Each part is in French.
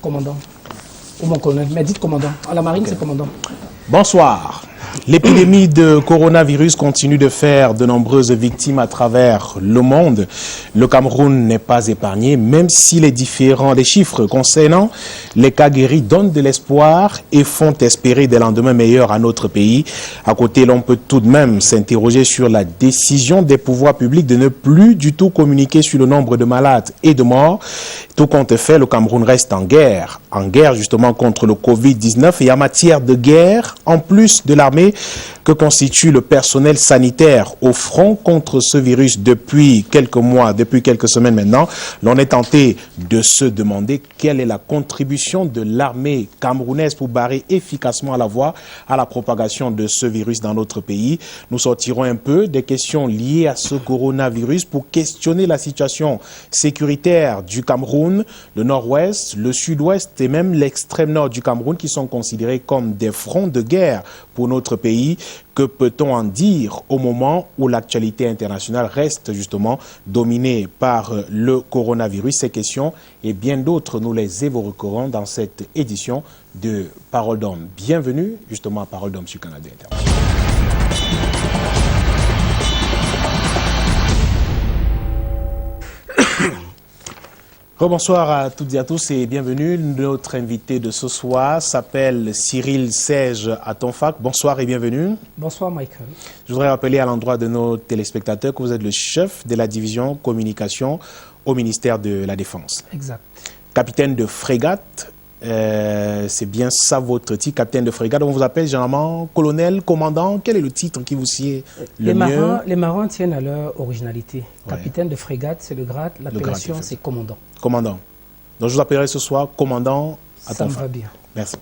commandant. Ou mon colonel, mais dites commandant. À la marine, c'est commandant. Bonsoir. L'épidémie de coronavirus continue de faire de nombreuses victimes à travers le monde. Le Cameroun n'est pas épargné, même si les chiffres concernant les cas guéris donnent de l'espoir et font espérer des lendemains meilleurs à notre pays. À côté, l'on peut tout de même s'interroger sur la décision des pouvoirs publics de ne plus du tout communiquer sur le nombre de malades et de morts. Tout compte fait, le Cameroun reste en guerre justement contre le Covid-19 et en matière de guerre, en plus de l'armée que constitue le personnel sanitaire au front contre ce virus depuis quelques mois, depuis quelques semaines maintenant, l'on est tenté de se demander quelle est la contribution de l'armée camerounaise pour barrer efficacement la voie à la propagation de ce virus dans notre pays. Nous sortirons un peu des questions liées à ce coronavirus pour questionner la situation sécuritaire du Cameroun, le nord-ouest, le sud-ouest et même l'extrême nord du Cameroun qui sont considérés comme des fronts de guerre pour notre pays. Que peut-on en dire au moment où l'actualité internationale reste justement dominée par le coronavirus? Ces questions et bien d'autres, nous les évoquerons dans cette édition de Parole d'Homme. Bienvenue justement à Parole d'Homme sur Canada International. Bonsoir à toutes et à tous et bienvenue. Notre invité de ce soir s'appelle Cyril Serge Atonfac. Bonsoir et bienvenue. Bonsoir Michael. Je voudrais rappeler à l'endroit de nos téléspectateurs que vous êtes le chef de la division communication au ministère de la Défense. Exact. Capitaine de frégate, c'est bien ça votre titre, capitaine de frégate. On vous appelle généralement colonel, commandant. Quel est le titre qui vous sied le mieux? Les marins tiennent à leur originalité. Capitaine de frégate, c'est le grade. L'appellation, c'est commandant. Commandant. Donc je vous appellerai ce soir commandant à Ça me va bien. Merci.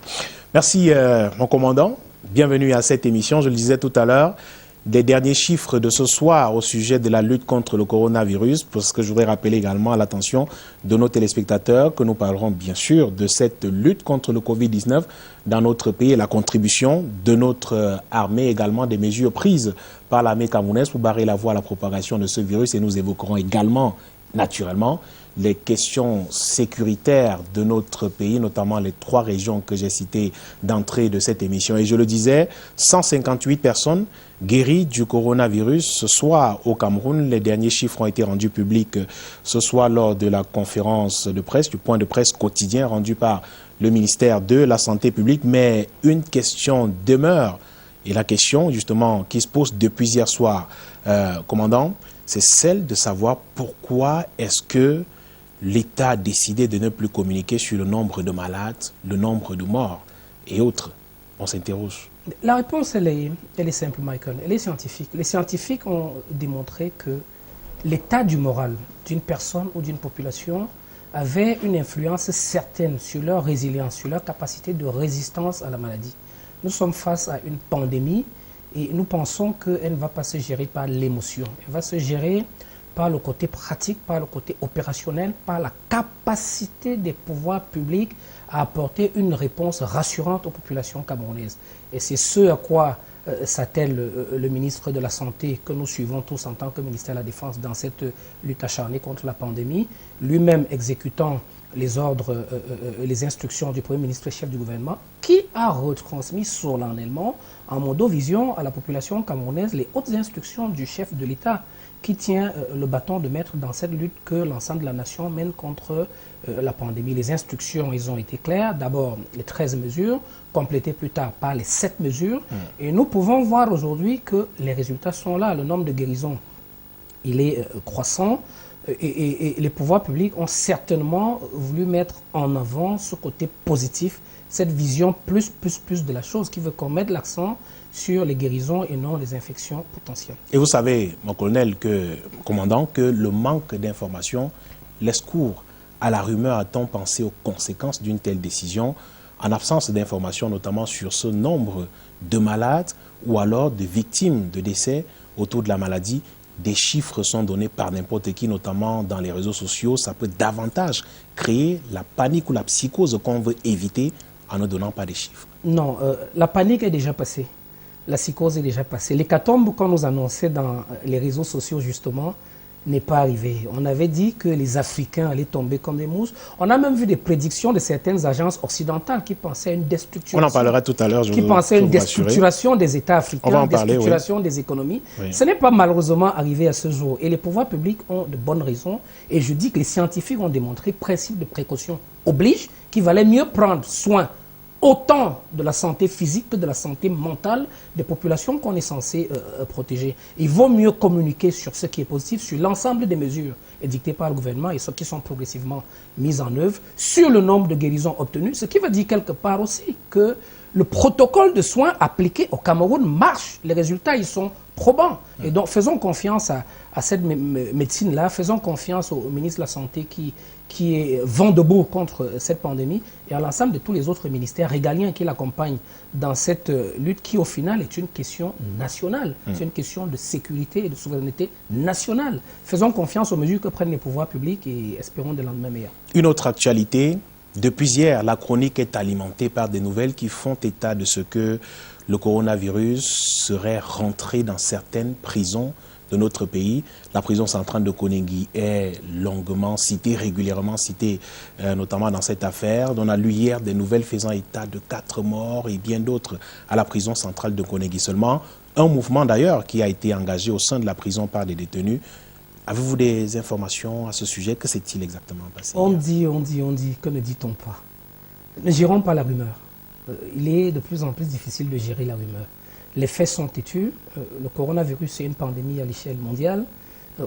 Merci mon commandant. Bienvenue à cette émission. Je le disais tout à l'heure, des derniers chiffres de ce soir au sujet de la lutte contre le coronavirus, parce que je voudrais rappeler également à l'attention de nos téléspectateurs que nous parlerons bien sûr de cette lutte contre le Covid-19 dans notre pays et la contribution de notre armée, également des mesures prises par l'armée camerounaise pour barrer la voie à la propagation de ce virus, et nous évoquerons également naturellement les questions sécuritaires de notre pays, notamment les 3 régions que j'ai citées d'entrée de cette émission. Et je le disais, 158 personnes guéries du coronavirus ce soir au Cameroun. Les derniers chiffres ont été rendus publics ce soir lors de la conférence de presse, du point de presse quotidien rendu par le ministère de la Santé publique. Mais une question demeure, et la question justement qui se pose depuis hier soir, commandant, c'est celle de savoir pourquoi est-ce que l'État a décidé de ne plus communiquer sur le nombre de malades, le nombre de morts et autres. On s'interroge. La réponse, elle est simple, Michael. Elle est scientifique. Les scientifiques ont démontré que l'état du moral d'une personne ou d'une population avait une influence certaine sur leur résilience, sur leur capacité de résistance à la maladie. Nous sommes face à une pandémie et nous pensons qu'elle ne va pas se gérer par l'émotion. Elle va se gérer par le côté pratique, par le côté opérationnel, par la capacité des pouvoirs publics à apporter une réponse rassurante aux populations camerounaises. Et c'est ce à quoi s'attelle le ministre de la Santé, que nous suivons tous en tant que ministère de la Défense dans cette lutte acharnée contre la pandémie, lui-même exécutant les ordres, les instructions du Premier ministre chef du gouvernement, qui a retransmis solennellement en modovision à la population camerounaise les hautes instructions du chef de l'État, qui tient le bâton de maître dans cette lutte que l'ensemble de la nation mène contre la pandémie. Les instructions, ils ont été claires. D'abord, les 13 mesures, complétées plus tard par les 7 mesures. Et nous pouvons voir aujourd'hui que les résultats sont là. Le nombre de guérisons, il est croissant. Et les pouvoirs publics ont certainement voulu mettre en avant ce côté positif, cette vision plus de la chose, qui veut qu'on mette l'accent sur les guérisons et non les infections potentielles. Et vous savez, mon colonel, commandant, que le manque d'informations laisse cours à la rumeur. A-t-on pensé aux conséquences d'une telle décision en absence d'informations, notamment sur ce nombre de malades ou alors de victimes de décès autour de la maladie? Des chiffres sont donnés par n'importe qui, notamment dans les réseaux sociaux. Ça peut davantage créer la panique ou la psychose qu'on veut éviter en ne donnant pas des chiffres. Non, la panique est déjà passée. La psychose est déjà passée. L'hécatombe qu'on nous annonçait dans les réseaux sociaux, justement, n'est pas arrivé. On avait dit que les Africains allaient tomber comme des mousses. On a même vu des prédictions de certaines agences occidentales qui pensaient à une déstructuration. On en parlera tout à l'heure. Qui pensaient à une déstructuration des États africains, une déstructuration des économies. Oui. Ce n'est pas malheureusement arrivé à ce jour. Et les pouvoirs publics ont de bonnes raisons. Et je dis que les scientifiques ont démontré, principe de précaution oblige, qu'il valait mieux prendre soin autant de la santé physique que de la santé mentale des populations qu'on est censé protéger. Il vaut mieux communiquer sur ce qui est positif, sur l'ensemble des mesures édictées par le gouvernement et ceux qui sont progressivement mises en œuvre, sur le nombre de guérisons obtenues, ce qui veut dire quelque part aussi que le protocole de soins appliqué au Cameroun marche. Les résultats, ils sont probants. Et donc, faisons confiance à cette médecine-là, faisons confiance au ministre de la Santé qui est vent debout contre cette pandémie et à l'ensemble de tous les autres ministères régaliens qui l'accompagnent dans cette lutte qui, au final, est une question nationale. C'est une question de sécurité et de souveraineté nationale. Faisons confiance aux mesures que prennent les pouvoirs publics et espérons des lendemains meilleurs. Une autre actualité. Depuis hier, la chronique est alimentée par des nouvelles qui font état de ce que le coronavirus serait rentré dans certaines prisons de notre pays. La prison centrale de Koningui est longuement citée, régulièrement citée, notamment dans cette affaire. On a lu hier des nouvelles faisant état de 4 morts et bien d'autres à la prison centrale de Koningui seulement. Un mouvement d'ailleurs qui a été engagé au sein de la prison par des détenus. Avez-vous des informations à ce sujet? Que s'est-il exactement passé? On dit, que ne dit-on pas? Ne gérons pas la rumeur. Il est de plus en plus difficile de gérer la rumeur. Les faits sont têtus. Le coronavirus est une pandémie à l'échelle mondiale.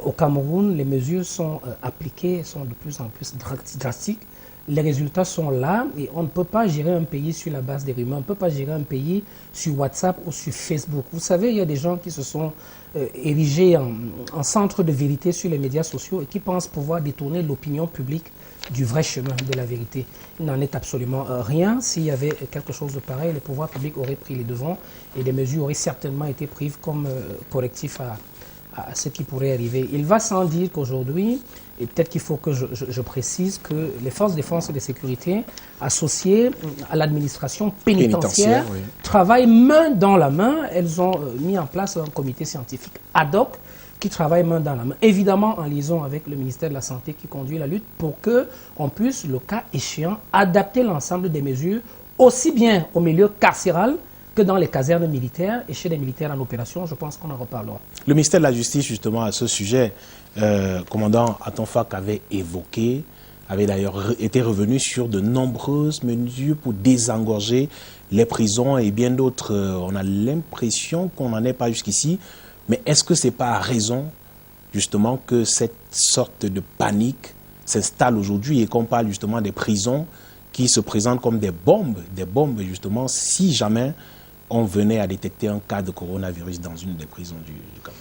Au Cameroun, les mesures sont appliquées, sont de plus en plus drastiques. Les résultats sont là et on ne peut pas gérer un pays sur la base des rumeurs. On ne peut pas gérer un pays sur WhatsApp ou sur Facebook. Vous savez, il y a des gens qui se sont érigés en centre de vérité sur les médias sociaux et qui pensent pouvoir détourner l'opinion publique du vrai chemin de la vérité. Il n'en est absolument rien. S'il y avait quelque chose de pareil, les pouvoirs publics auraient pris les devants et des mesures auraient certainement été prises comme correctif à ce qui pourrait arriver. Il va sans dire qu'aujourd'hui, et peut-être qu'il faut que je précise que les forces de défense et de sécurité associées à l'administration pénitentiaire oui, travaillent main dans la main. Elles ont mis en place un comité scientifique ad hoc qui travaille main dans la main, évidemment en liaison avec le ministère de la Santé qui conduit la lutte pour qu'on puisse, le cas échéant, adapter l'ensemble des mesures aussi bien au milieu carcéral que dans les casernes militaires et chez les militaires en opération. Je pense qu'on en reparlera. Le ministère de la Justice, justement, à ce sujet, commandant Atonfak avait d'ailleurs été revenu sur de nombreuses mesures pour désengorger les prisons et bien d'autres. On a l'impression qu'on n'en est pas jusqu'ici. Mais est-ce que ce n'est pas à raison, justement, que cette sorte de panique s'installe aujourd'hui et qu'on parle justement des prisons qui se présentent comme des bombes justement, si jamais on venait à détecter un cas de coronavirus dans une des prisons du Cameroun?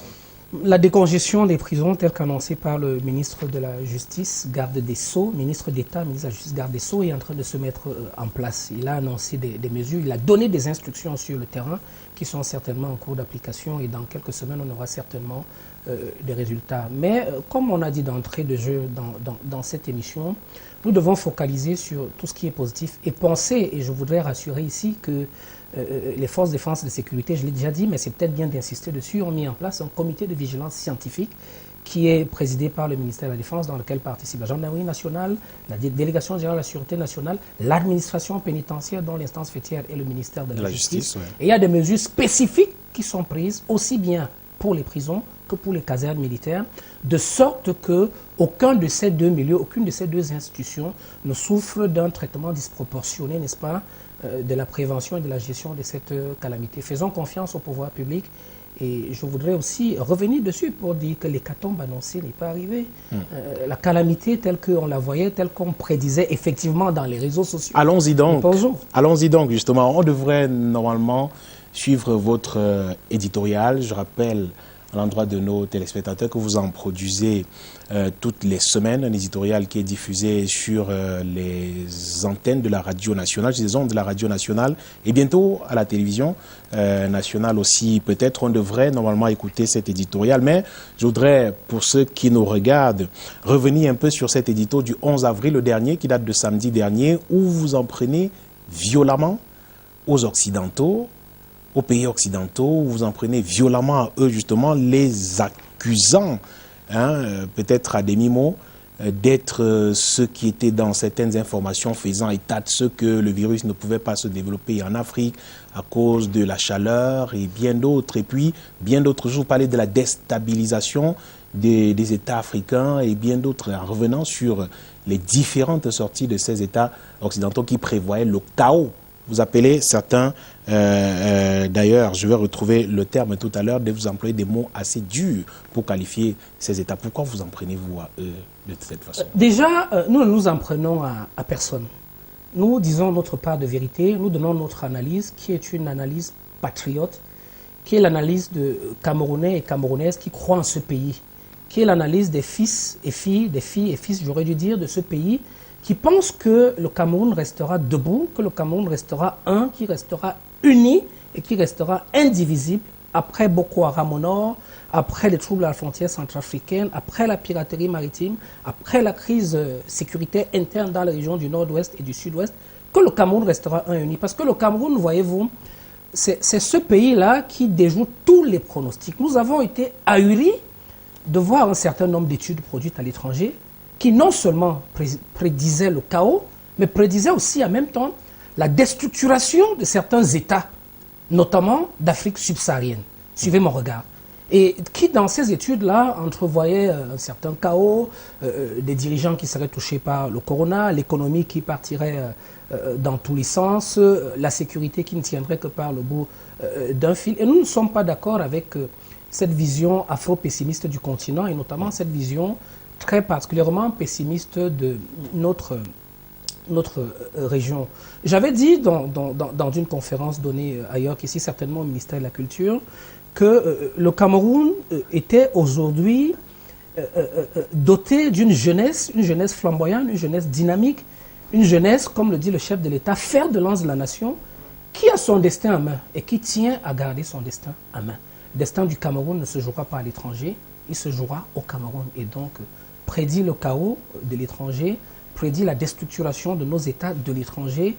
La décongestion des prisons, telle qu'annoncée par le ministre de la Justice, garde des Sceaux, ministre d'État, ministre de la Justice, garde des Sceaux, est en train de se mettre en place. Il a annoncé des mesures, il a donné des instructions sur le terrain qui sont certainement en cours d'application et dans quelques semaines, on aura certainement des résultats. Mais comme on a dit d'entrée de jeu dans cette émission, nous devons focaliser sur tout ce qui est positif et penser, et je voudrais rassurer ici que les forces de défense et de sécurité, je l'ai déjà dit, mais c'est peut-être bien d'insister dessus, ont mis en place un comité de vigilance scientifique qui est présidé par le ministère de la Défense, dans lequel participent la Gendarmerie nationale, la Délégation générale de la Sûreté nationale, l'administration pénitentiaire, dont l'instance fêtière est le ministère de la Justice. Ouais. Et il y a des mesures spécifiques qui sont prises, aussi bien pour les prisons que pour les casernes militaires, de sorte qu'aucun de ces deux milieux, aucune de ces deux institutions ne souffre d'un traitement disproportionné, n'est-ce pas, de la prévention et de la gestion de cette calamité. Faisons confiance au pouvoir public. Et je voudrais aussi revenir dessus pour dire que l'hécatombe annoncée n'est pas arrivée. La calamité telle qu'on la voyait, telle qu'on prédisait effectivement dans les réseaux sociaux. Allons-y donc, justement. On devrait normalement suivre votre éditorial. Je rappelle à l'endroit de nos téléspectateurs que vous en produisez toutes les semaines, un éditorial qui est diffusé sur les antennes de la radio nationale, sur les ondes de la radio nationale et bientôt à la télévision nationale aussi. Peut-être on devrait normalement écouter cet éditorial, mais je voudrais, pour ceux qui nous regardent, revenir un peu sur cet édito du 11 avril, le dernier, qui date de samedi dernier, où vous en prenez violemment aux Occidentaux, aux pays occidentaux, où vous en prenez violemment à eux, justement, les accusant peut-être à demi-mot, d'être ceux qui étaient dans certaines informations faisant état de ce que le virus ne pouvait pas se développer en Afrique à cause de la chaleur et bien d'autres. Et puis, bien d'autres jours, vous parlez de la déstabilisation des États africains et bien d'autres, en revenant sur les différentes sorties de ces États occidentaux qui prévoyaient le chaos. Vous appelez certains, d'ailleurs, je vais retrouver le terme tout à l'heure, de vous employer des mots assez durs pour qualifier ces États. Pourquoi vous en prenez-vous à eux de cette façon? Déjà, nous ne nous en prenons à personne. Nous disons notre part de vérité, nous donnons notre analyse, qui est une analyse patriote, qui est l'analyse de Camerounais et Camerounaises qui croient en ce pays, qui est l'analyse des fils et filles, des filles et fils, j'aurais dû dire, de ce pays, qui pensent que le Cameroun restera debout, que le Cameroun restera un, qui restera uni et qui restera indivisible après Boko Haram au nord, après les troubles à la frontière centrafricaine, après la piraterie maritime, après la crise sécuritaire interne dans les régions du nord-ouest et du sud-ouest, que le Cameroun restera un et uni. Parce que le Cameroun, voyez-vous, c'est ce pays-là qui déjoue tous les pronostics. Nous avons été ahuris de voir un certain nombre d'études produites à l'étranger qui non seulement prédisaient le chaos, mais prédisaient aussi en même temps la déstructuration de certains États, notamment d'Afrique subsaharienne. Suivez mon regard. Et qui, dans ces études-là, entrevoyaient un certain chaos, des dirigeants qui seraient touchés par le corona, l'économie qui partirait dans tous les sens, la sécurité qui ne tiendrait que par le bout d'un fil. Et nous ne sommes pas d'accord avec cette vision afro-pessimiste du continent, et notamment cette vision très particulièrement pessimiste de notre région. J'avais dit dans une conférence donnée ailleurs qu'ici, certainement au ministère de la Culture, que le Cameroun était aujourd'hui doté d'une jeunesse flamboyante, une jeunesse dynamique, une jeunesse, comme le dit le chef de l'État, fer de lance de la nation, qui a son destin en main et qui tient à garder son destin en main. Le destin du Cameroun ne se jouera pas à l'étranger, il se jouera au Cameroun. Et donc, prédit le chaos de l'étranger, prédit la déstructuration de nos États de l'étranger,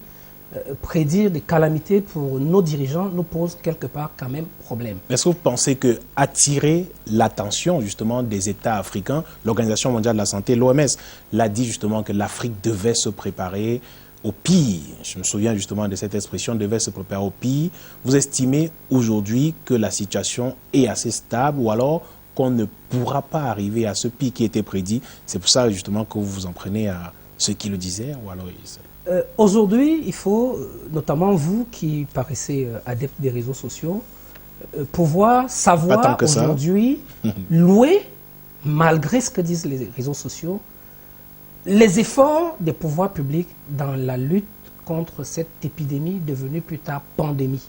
prédire des calamités pour nos dirigeants nous pose quelque part quand même problème. Est-ce que vous pensez que attirer l'attention justement des États africains, l'Organisation mondiale de la santé, l'OMS, l'a dit justement que l'Afrique devait se préparer au pire. Je me souviens justement de cette expression, devait se préparer au pire. Vous estimez aujourd'hui que la situation est assez stable ou alors qu'on ne pourra pas arriver à ce pire qui était prédit? C'est pour ça justement que vous vous en prenez à ceux qui le disaient ou alors... Aujourd'hui, il faut, notamment vous qui paraissez adeptes des réseaux sociaux, pouvoir savoir aujourd'hui louer, malgré ce que disent les réseaux sociaux, les efforts des pouvoirs publics dans la lutte contre cette épidémie devenue plus tard pandémie.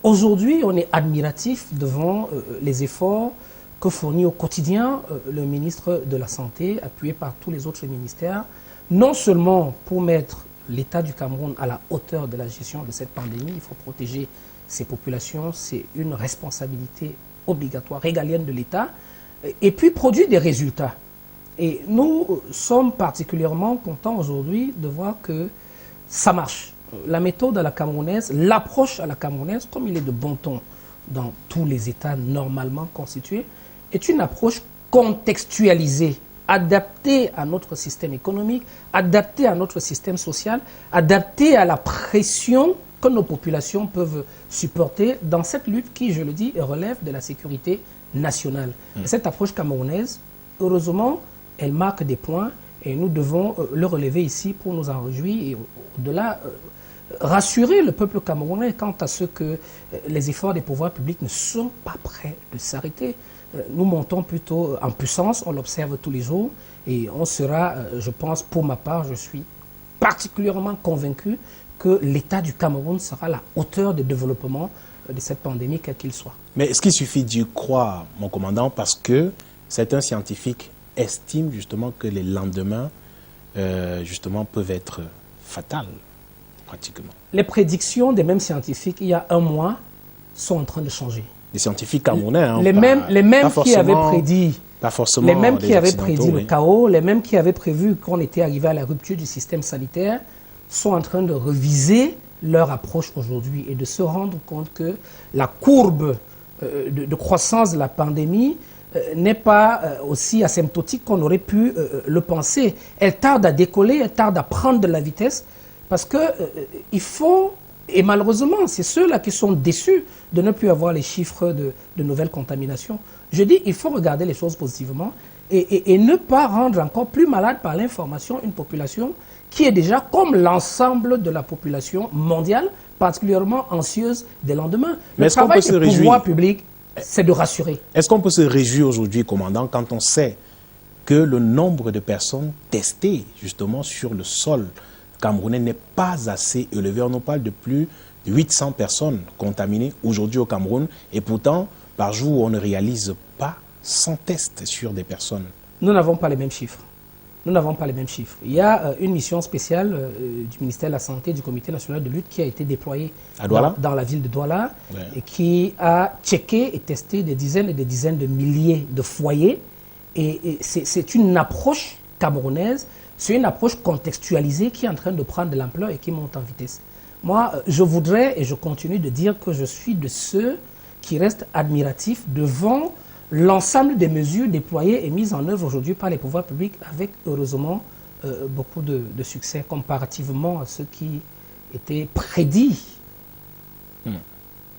Aujourd'hui, on est admiratif devant les efforts que fournit au quotidien le ministre de la Santé, appuyé par tous les autres ministères, non seulement pour mettre l'État du Cameroun à la hauteur de la gestion de cette pandémie, il faut protéger ces populations, c'est une responsabilité obligatoire, régalienne de l'État, et puis produire des résultats. Et nous sommes particulièrement contents aujourd'hui de voir que ça marche. La méthode à la camerounaise, l'approche à la camerounaise, comme il est de bon ton dans tous les États normalement constitués, est une approche contextualisée, adapté à notre système économique, adapté à notre système social, adapté à la pression que nos populations peuvent supporter dans cette lutte qui, je le dis, relève de la sécurité nationale. Cette approche camerounaise, heureusement, elle marque des points et nous devons le relever ici pour nous en réjouir et au-delà rassurer le peuple camerounais quant à ce que les efforts des pouvoirs publics ne sont pas prêts de s'arrêter. Nous montons plutôt en puissance, on l'observe tous les jours et on sera, je pense, pour ma part, je suis particulièrement convaincu que l'État du Cameroun sera à la hauteur de développement de cette pandémie, quel qu'il soit. Mais est-ce qu'il suffit d'y croire, mon commandant, parce que certains scientifiques estiment justement que les lendemains, justement, peuvent être fatals, pratiquement? Les prédictions des mêmes scientifiques, il y a un mois, sont en train de changer. Les scientifiques camerounais, hein, les mêmes qui avaient prédit, le chaos, les mêmes qui avaient prévu qu'on était arrivé à la rupture du système sanitaire, sont en train de reviser leur approche aujourd'hui et de se rendre compte que la courbe de croissance de la pandémie n'est pas aussi asymptotique qu'on aurait pu le penser. Elle tarde à décoller, elle tarde à prendre de la vitesse, parce que il faut, et malheureusement, c'est ceux-là qui sont déçus de ne plus avoir les chiffres de nouvelles contaminations. Je dis, il faut regarder les choses positivement et ne pas rendre encore plus malade par l'information une population qui est déjà, comme l'ensemble de la population mondiale, particulièrement anxieuse des lendemains. Mais Le travail des pouvoirs publics, c'est de rassurer. Est-ce qu'on peut se réjouir aujourd'hui, commandant, quand on sait que le nombre de personnes testées justement sur le sol camerounais n'est pas assez élevé? On nous parle de plus de 800 personnes contaminées aujourd'hui au Cameroun et pourtant, par jour, on ne réalise pas 100 tests sur des personnes. Nous n'avons pas les mêmes chiffres. Nous n'avons pas les mêmes chiffres. Il y a une mission spéciale du ministère de la Santé, du Comité national de lutte qui a été déployée dans la ville de Douala et qui a checké et testé des dizaines et des dizaines de milliers de foyers. Et c'est une approche camerounaise, c'est une approche contextualisée qui est en train de prendre de l'ampleur et qui monte en vitesse. Moi, je voudrais et je continue de dire que je suis de ceux qui restent admiratifs devant l'ensemble des mesures déployées et mises en œuvre aujourd'hui par les pouvoirs publics avec, heureusement, beaucoup de succès comparativement à ce qui était prédit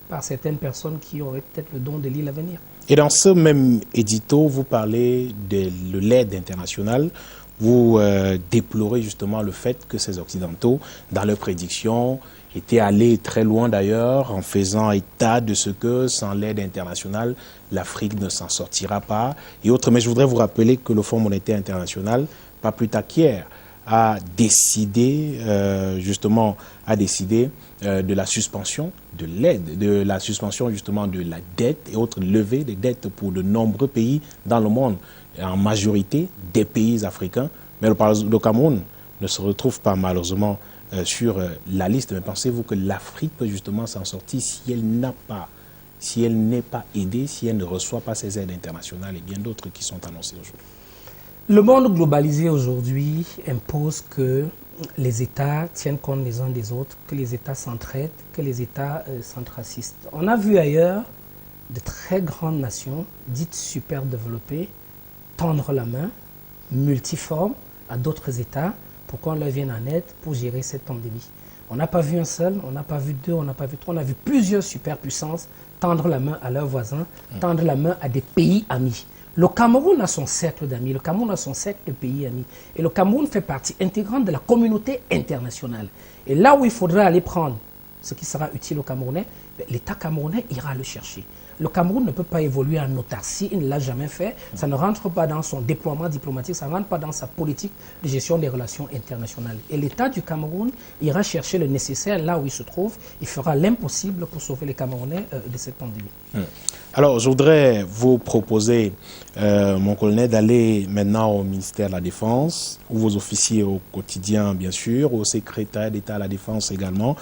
par certaines personnes qui auraient peut-être le don de lire l'avenir. Et dans ce même édito, vous parlez de l'aide internationale. Vous déplorez justement le fait que ces Occidentaux, dans leurs prédictions, étaient allés très loin d'ailleurs en faisant état de ce que sans l'aide internationale, l'Afrique ne s'en sortira pas et autres. Mais je voudrais vous rappeler que le Fonds monétaire international, pas plus tard qu'hier, a décidé de la suspension de l'aide, de la suspension justement de la dette et autres levées des dettes pour de nombreux pays dans le monde, en majorité des pays africains. Mais le Cameroun ne se retrouve pas malheureusement sur la liste. Mais pensez-vous que l'Afrique peut justement s'en sortir si elle n'est pas aidée, si elle ne reçoit pas ces aides internationales et bien d'autres qui sont annoncées aujourd'hui? Le monde globalisé aujourd'hui impose que les États tiennent compte les uns des autres, que les États s'entraident, que les États s'entrassistent. On a vu ailleurs de très grandes nations, dites super développées, tendre la main, multiformes, à d'autres États pour qu'on leur vienne en aide pour gérer cette pandémie. On n'a pas vu un seul, on n'a pas vu deux, on n'a pas vu trois, on a vu plusieurs superpuissances tendre la main à leurs voisins, tendre la main à des pays amis. Le Cameroun a son cercle d'amis, le Cameroun a son cercle de pays amis. Et le Cameroun fait partie intégrante de la communauté internationale. Et là où il faudra aller prendre ce qui sera utile aux Camerounais, l'État camerounais ira le chercher. Le Cameroun ne peut pas évoluer en autarcie, il ne l'a jamais fait. Ça ne rentre pas dans son déploiement diplomatique, ça ne rentre pas dans sa politique de gestion des relations internationales. Et l'État du Cameroun ira chercher le nécessaire là où il se trouve. Il fera l'impossible pour sauver les Camerounais de cette pandémie. Alors, je voudrais vous proposer, mon colonel, d'aller maintenant au ministère de la Défense, ou vos officiers au quotidien, bien sûr, au secrétaire d'État à la Défense également,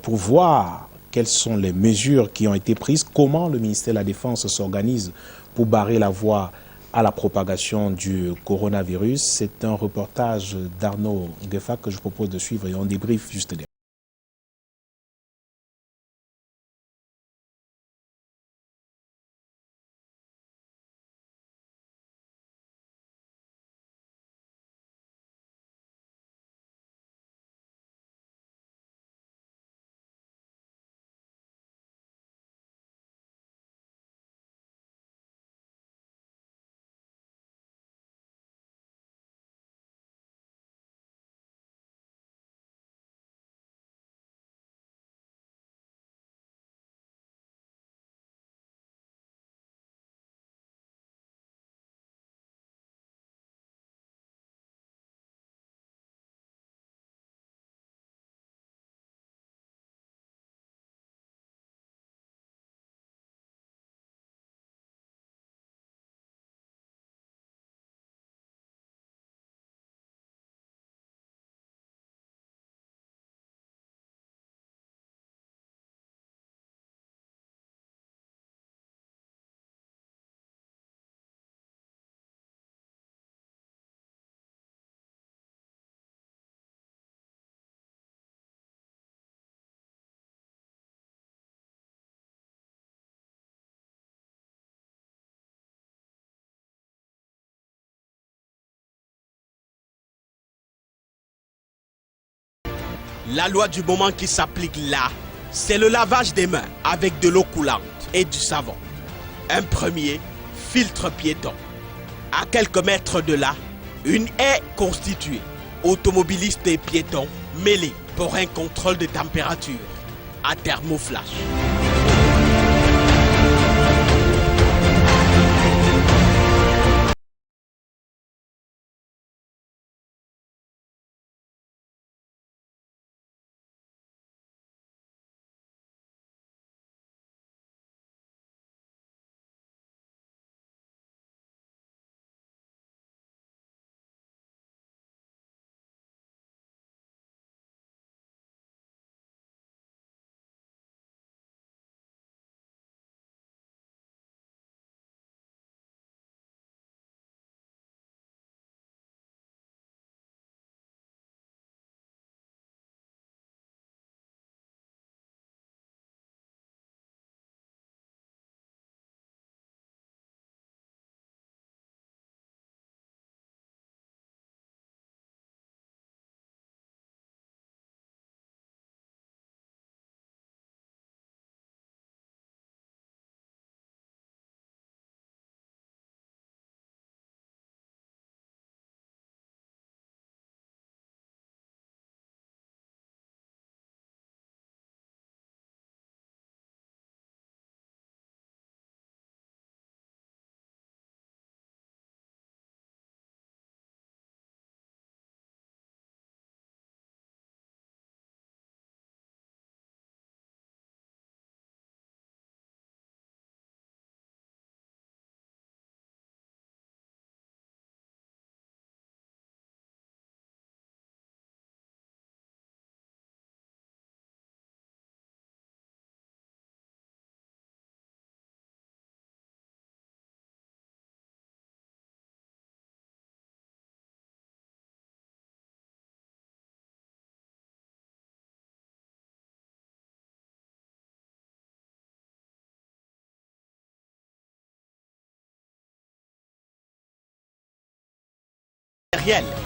pour voir quelles sont les mesures qui ont été prises, comment le ministère de la Défense s'organise pour barrer la voie à la propagation du coronavirus. C'est un reportage d'Arnaud Gueffa que je propose de suivre et on débriefe juste derrière. La loi du moment qui s'applique là, c'est le lavage des mains avec de l'eau coulante et du savon. Un premier filtre piéton. À quelques mètres de là, une haie constituée. Automobilistes et piétons mêlés pour un contrôle de température à thermoflash.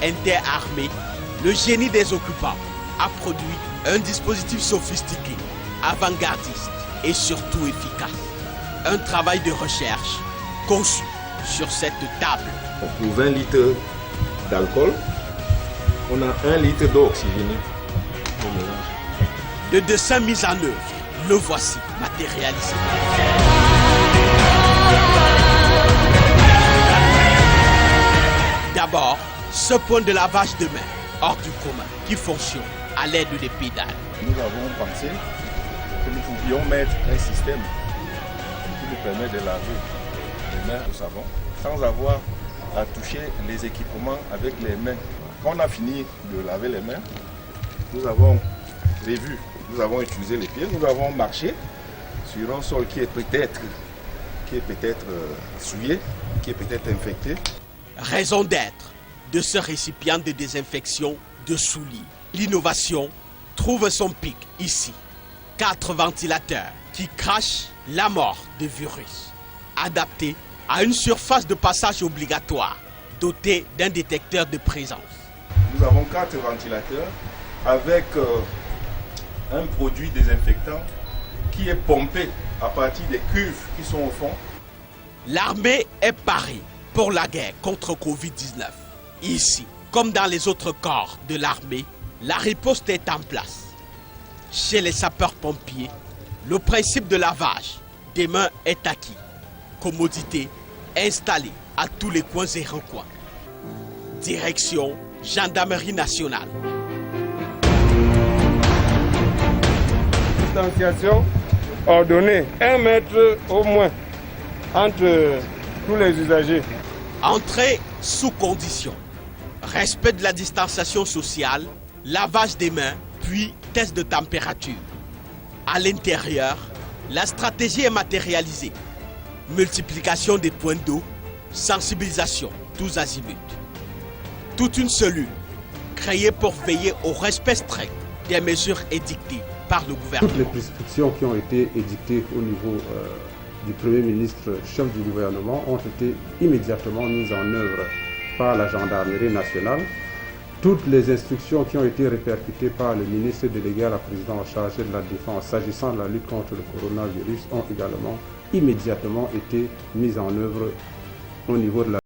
Interarmé, le génie des occupants a produit un dispositif sophistiqué, avant-gardiste et surtout efficace. Un travail de recherche conçu sur cette table. Pour 20 litres d'alcool, on a 1 litre d'eau oxygénée au mélange. De dessins mis en œuvre, le voici matérialisé. D'abord, ce point de lavage de main hors du commun qui fonctionne à l'aide des pédales. Nous avons pensé que nous pouvions mettre un système qui nous permet de laver les mains au savon sans avoir à toucher les équipements avec les mains. Quand on a fini de laver les mains, nous avons revu, nous avons utilisé les pieds, nous avons marché sur un sol qui est peut-être souillé, qui est peut-être infecté. Raison d'être de ce récipient de désinfection de souliers. L'innovation trouve son pic ici. 4 ventilateurs qui crachent la mort des virus. Adaptés à une surface de passage obligatoire, dotée d'un détecteur de présence. Nous avons 4 ventilateurs avec un produit désinfectant qui est pompé à partir des cuves qui sont au fond. L'armée est parée pour la guerre contre Covid-19. Ici, comme dans les autres corps de l'armée, la riposte est en place. Chez les sapeurs-pompiers, le principe de lavage des mains est acquis. Commodité installée à tous les coins et recoins. Direction Gendarmerie nationale. Distanciation ordonnée, 1 mètre au moins entre tous les usagers. Entrée sous condition. Respect de la distanciation sociale, lavage des mains, puis test de température. À l'intérieur, la stratégie est matérialisée. Multiplication des points d'eau, sensibilisation, tous azimuts. Toute une cellule créée pour veiller au respect strict des mesures édictées par le gouvernement. Toutes les prescriptions qui ont été édictées au niveau du Premier ministre, chef du gouvernement, ont été immédiatement mises en œuvre par la gendarmerie nationale toutes les instructions qui ont été répercutées par le ministre délégué à la présidence chargé de la défense s'agissant de la lutte contre le coronavirus ont également immédiatement été mises en œuvre au niveau de la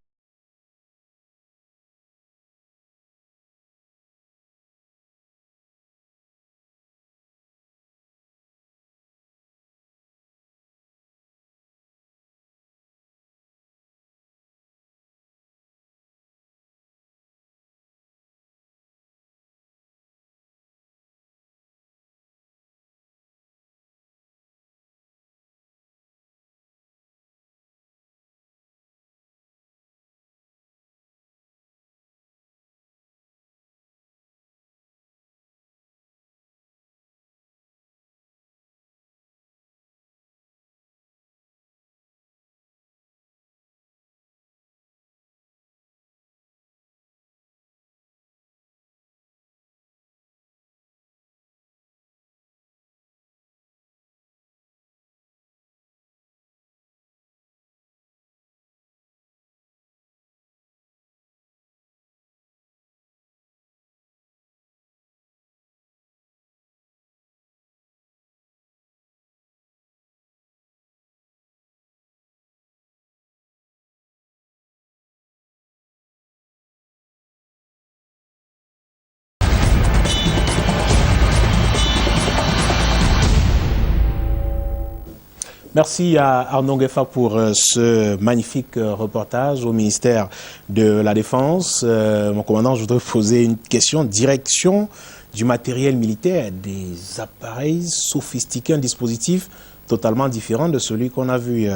Merci à Arnaud Gueffa pour ce magnifique reportage au ministère de la Défense. Mon commandant, je voudrais poser une question. Direction du matériel militaire, des appareils sophistiqués, un dispositif totalement différent de celui qu'on a vu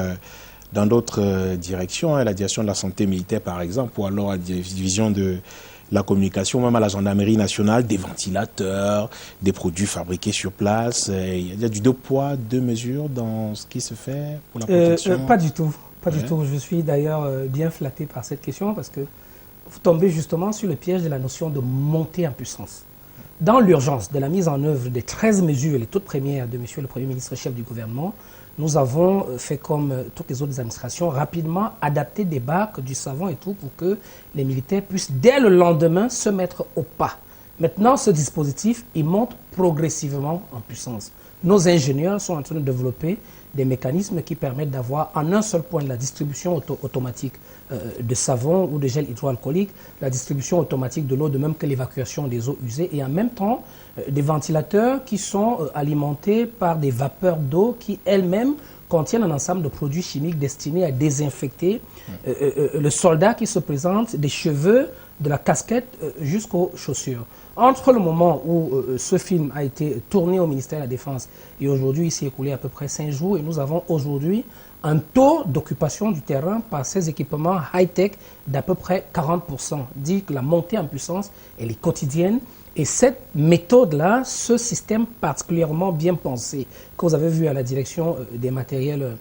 dans d'autres directions, la direction de la santé militaire par exemple, ou alors la division de la communication, même à la gendarmerie nationale, des ventilateurs, des produits fabriqués sur place. Il y a du deux poids, deux mesures dans ce qui se fait pour la protection. Pas du tout. Pas du tout. Je suis d'ailleurs bien flatté par cette question parce que vous tombez justement sur le piège de la notion de montée en puissance. Dans l'urgence de la mise en œuvre des 13 mesures, les toutes premières de M. le Premier ministre chef du gouvernement, nous avons fait comme toutes les autres administrations, rapidement adapter des bacs, du savon et tout pour que les militaires puissent dès le lendemain se mettre au pas. Maintenant, ce dispositif, il monte progressivement en puissance. Nos ingénieurs sont en train de développer des mécanismes qui permettent d'avoir en un seul point la distribution automatique de savon ou de gel hydroalcoolique, la distribution automatique de l'eau, de même que l'évacuation des eaux usées, et en même temps des ventilateurs qui sont alimentés par des vapeurs d'eau qui elles-mêmes contiennent un ensemble de produits chimiques destinés à désinfecter le soldat qui se présente des cheveux, de la casquette jusqu'aux chaussures. Entre le moment où ce film a été tourné au ministère de la Défense et aujourd'hui, il s'est écoulé à peu près 5 jours et nous avons aujourd'hui un taux d'occupation du terrain par ces équipements high-tech d'à peu près 40%. Dit que la montée en puissance, elle est quotidienne. Et cette méthode-là, ce système particulièrement bien pensé, que vous avez vu à la direction des matériels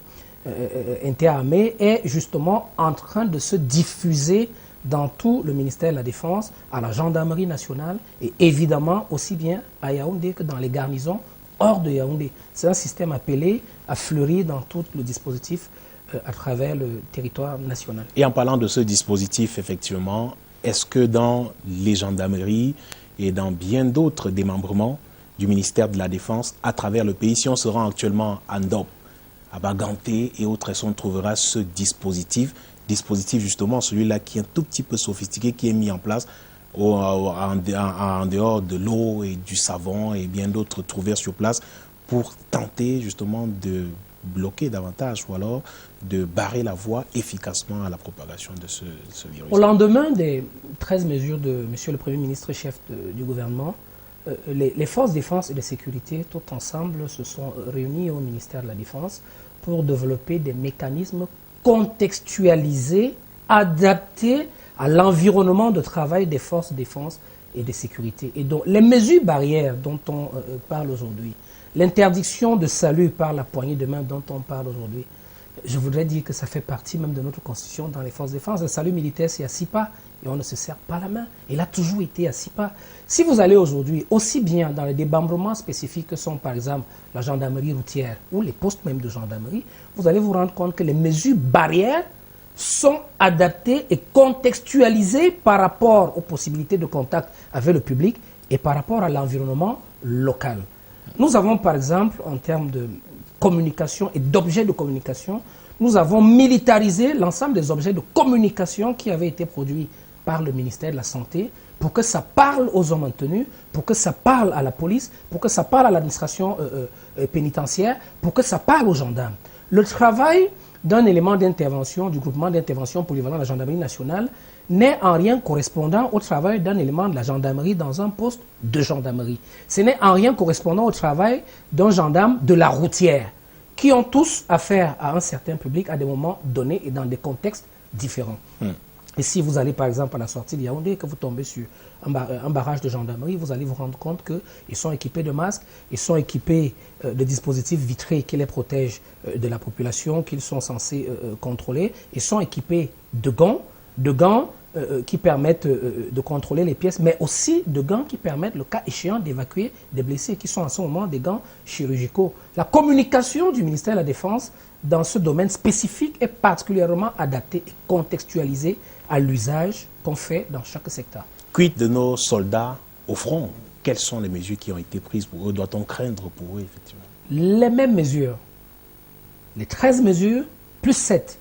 interarmés, est justement en train de se diffuser dans tout le ministère de la Défense, à la gendarmerie nationale et évidemment aussi bien à Yaoundé que dans les garnisons hors de Yaoundé. C'est un système appelé à fleurir dans tout le dispositif à travers le territoire national. Et en parlant de ce dispositif, effectivement, est-ce que dans les gendarmeries et dans bien d'autres démembrements du ministère de la Défense à travers le pays, si on se rend actuellement à Ndop, à Baganté et autres, on trouvera ce dispositif justement, celui-là qui est un tout petit peu sophistiqué, qui est mis en place en dehors de l'eau et du savon et bien d'autres trouvés sur place pour tenter justement de bloquer davantage ou alors de barrer la voie efficacement à la propagation de ce virus. Au lendemain des 13 mesures de M. le Premier ministre chef du gouvernement, les forces de défense et de sécurité, tout ensemble, se sont réunies au ministère de la Défense pour développer des mécanismes contextualisés, adaptés à l'environnement de travail des forces de défense et de sécurité. Et donc, les mesures barrières dont on parle aujourd'hui, l'interdiction de salut par la poignée de main dont on parle aujourd'hui, je voudrais dire que ça fait partie même de notre constitution dans les forces de défense. Le salut militaire, c'est à 6 pas et on ne se serre pas la main. Il a toujours été à 6 pas. Si vous allez aujourd'hui, aussi bien dans les démembrements spécifiques que sont par exemple la gendarmerie routière ou les postes même de gendarmerie, vous allez vous rendre compte que les mesures barrières sont adaptés et contextualisés par rapport aux possibilités de contact avec le public et par rapport à l'environnement local. Nous avons par exemple, en termes de communication et d'objets de communication, nous avons militarisé l'ensemble des objets de communication qui avaient été produits par le ministère de la Santé pour que ça parle aux hommes en tenue, pour que ça parle à la police, pour que ça parle à l'administration pénitentiaire, pour que ça parle aux gendarmes. Le travail d'un élément d'intervention, du groupement d'intervention polyvalent de la gendarmerie nationale, n'est en rien correspondant au travail d'un élément de la gendarmerie dans un poste de gendarmerie. Ce n'est en rien correspondant au travail d'un gendarme de la routière, qui ont tous affaire à un certain public à des moments donnés et dans des contextes différents. Et si vous allez par exemple à la sortie de Yaoundé et que vous tombez sur un barrage de gendarmerie, vous allez vous rendre compte qu'ils sont équipés de masques, ils sont équipés de dispositifs vitrés qui les protègent de la population qu'ils sont censés contrôler, ils sont équipés de gants qui permettent de contrôler les pièces, mais aussi de gants qui permettent, le cas échéant, d'évacuer des blessés, qui sont en ce moment des gants chirurgicaux. La communication du ministère de la Défense dans ce domaine spécifique est particulièrement adaptée et contextualisée à l'usage qu'on fait dans chaque secteur. Quid de nos soldats au front? Quelles sont les mesures qui ont été prises pour eux? Doit-on craindre pour eux, effectivement? Les mêmes mesures. Les 13 mesures, plus 7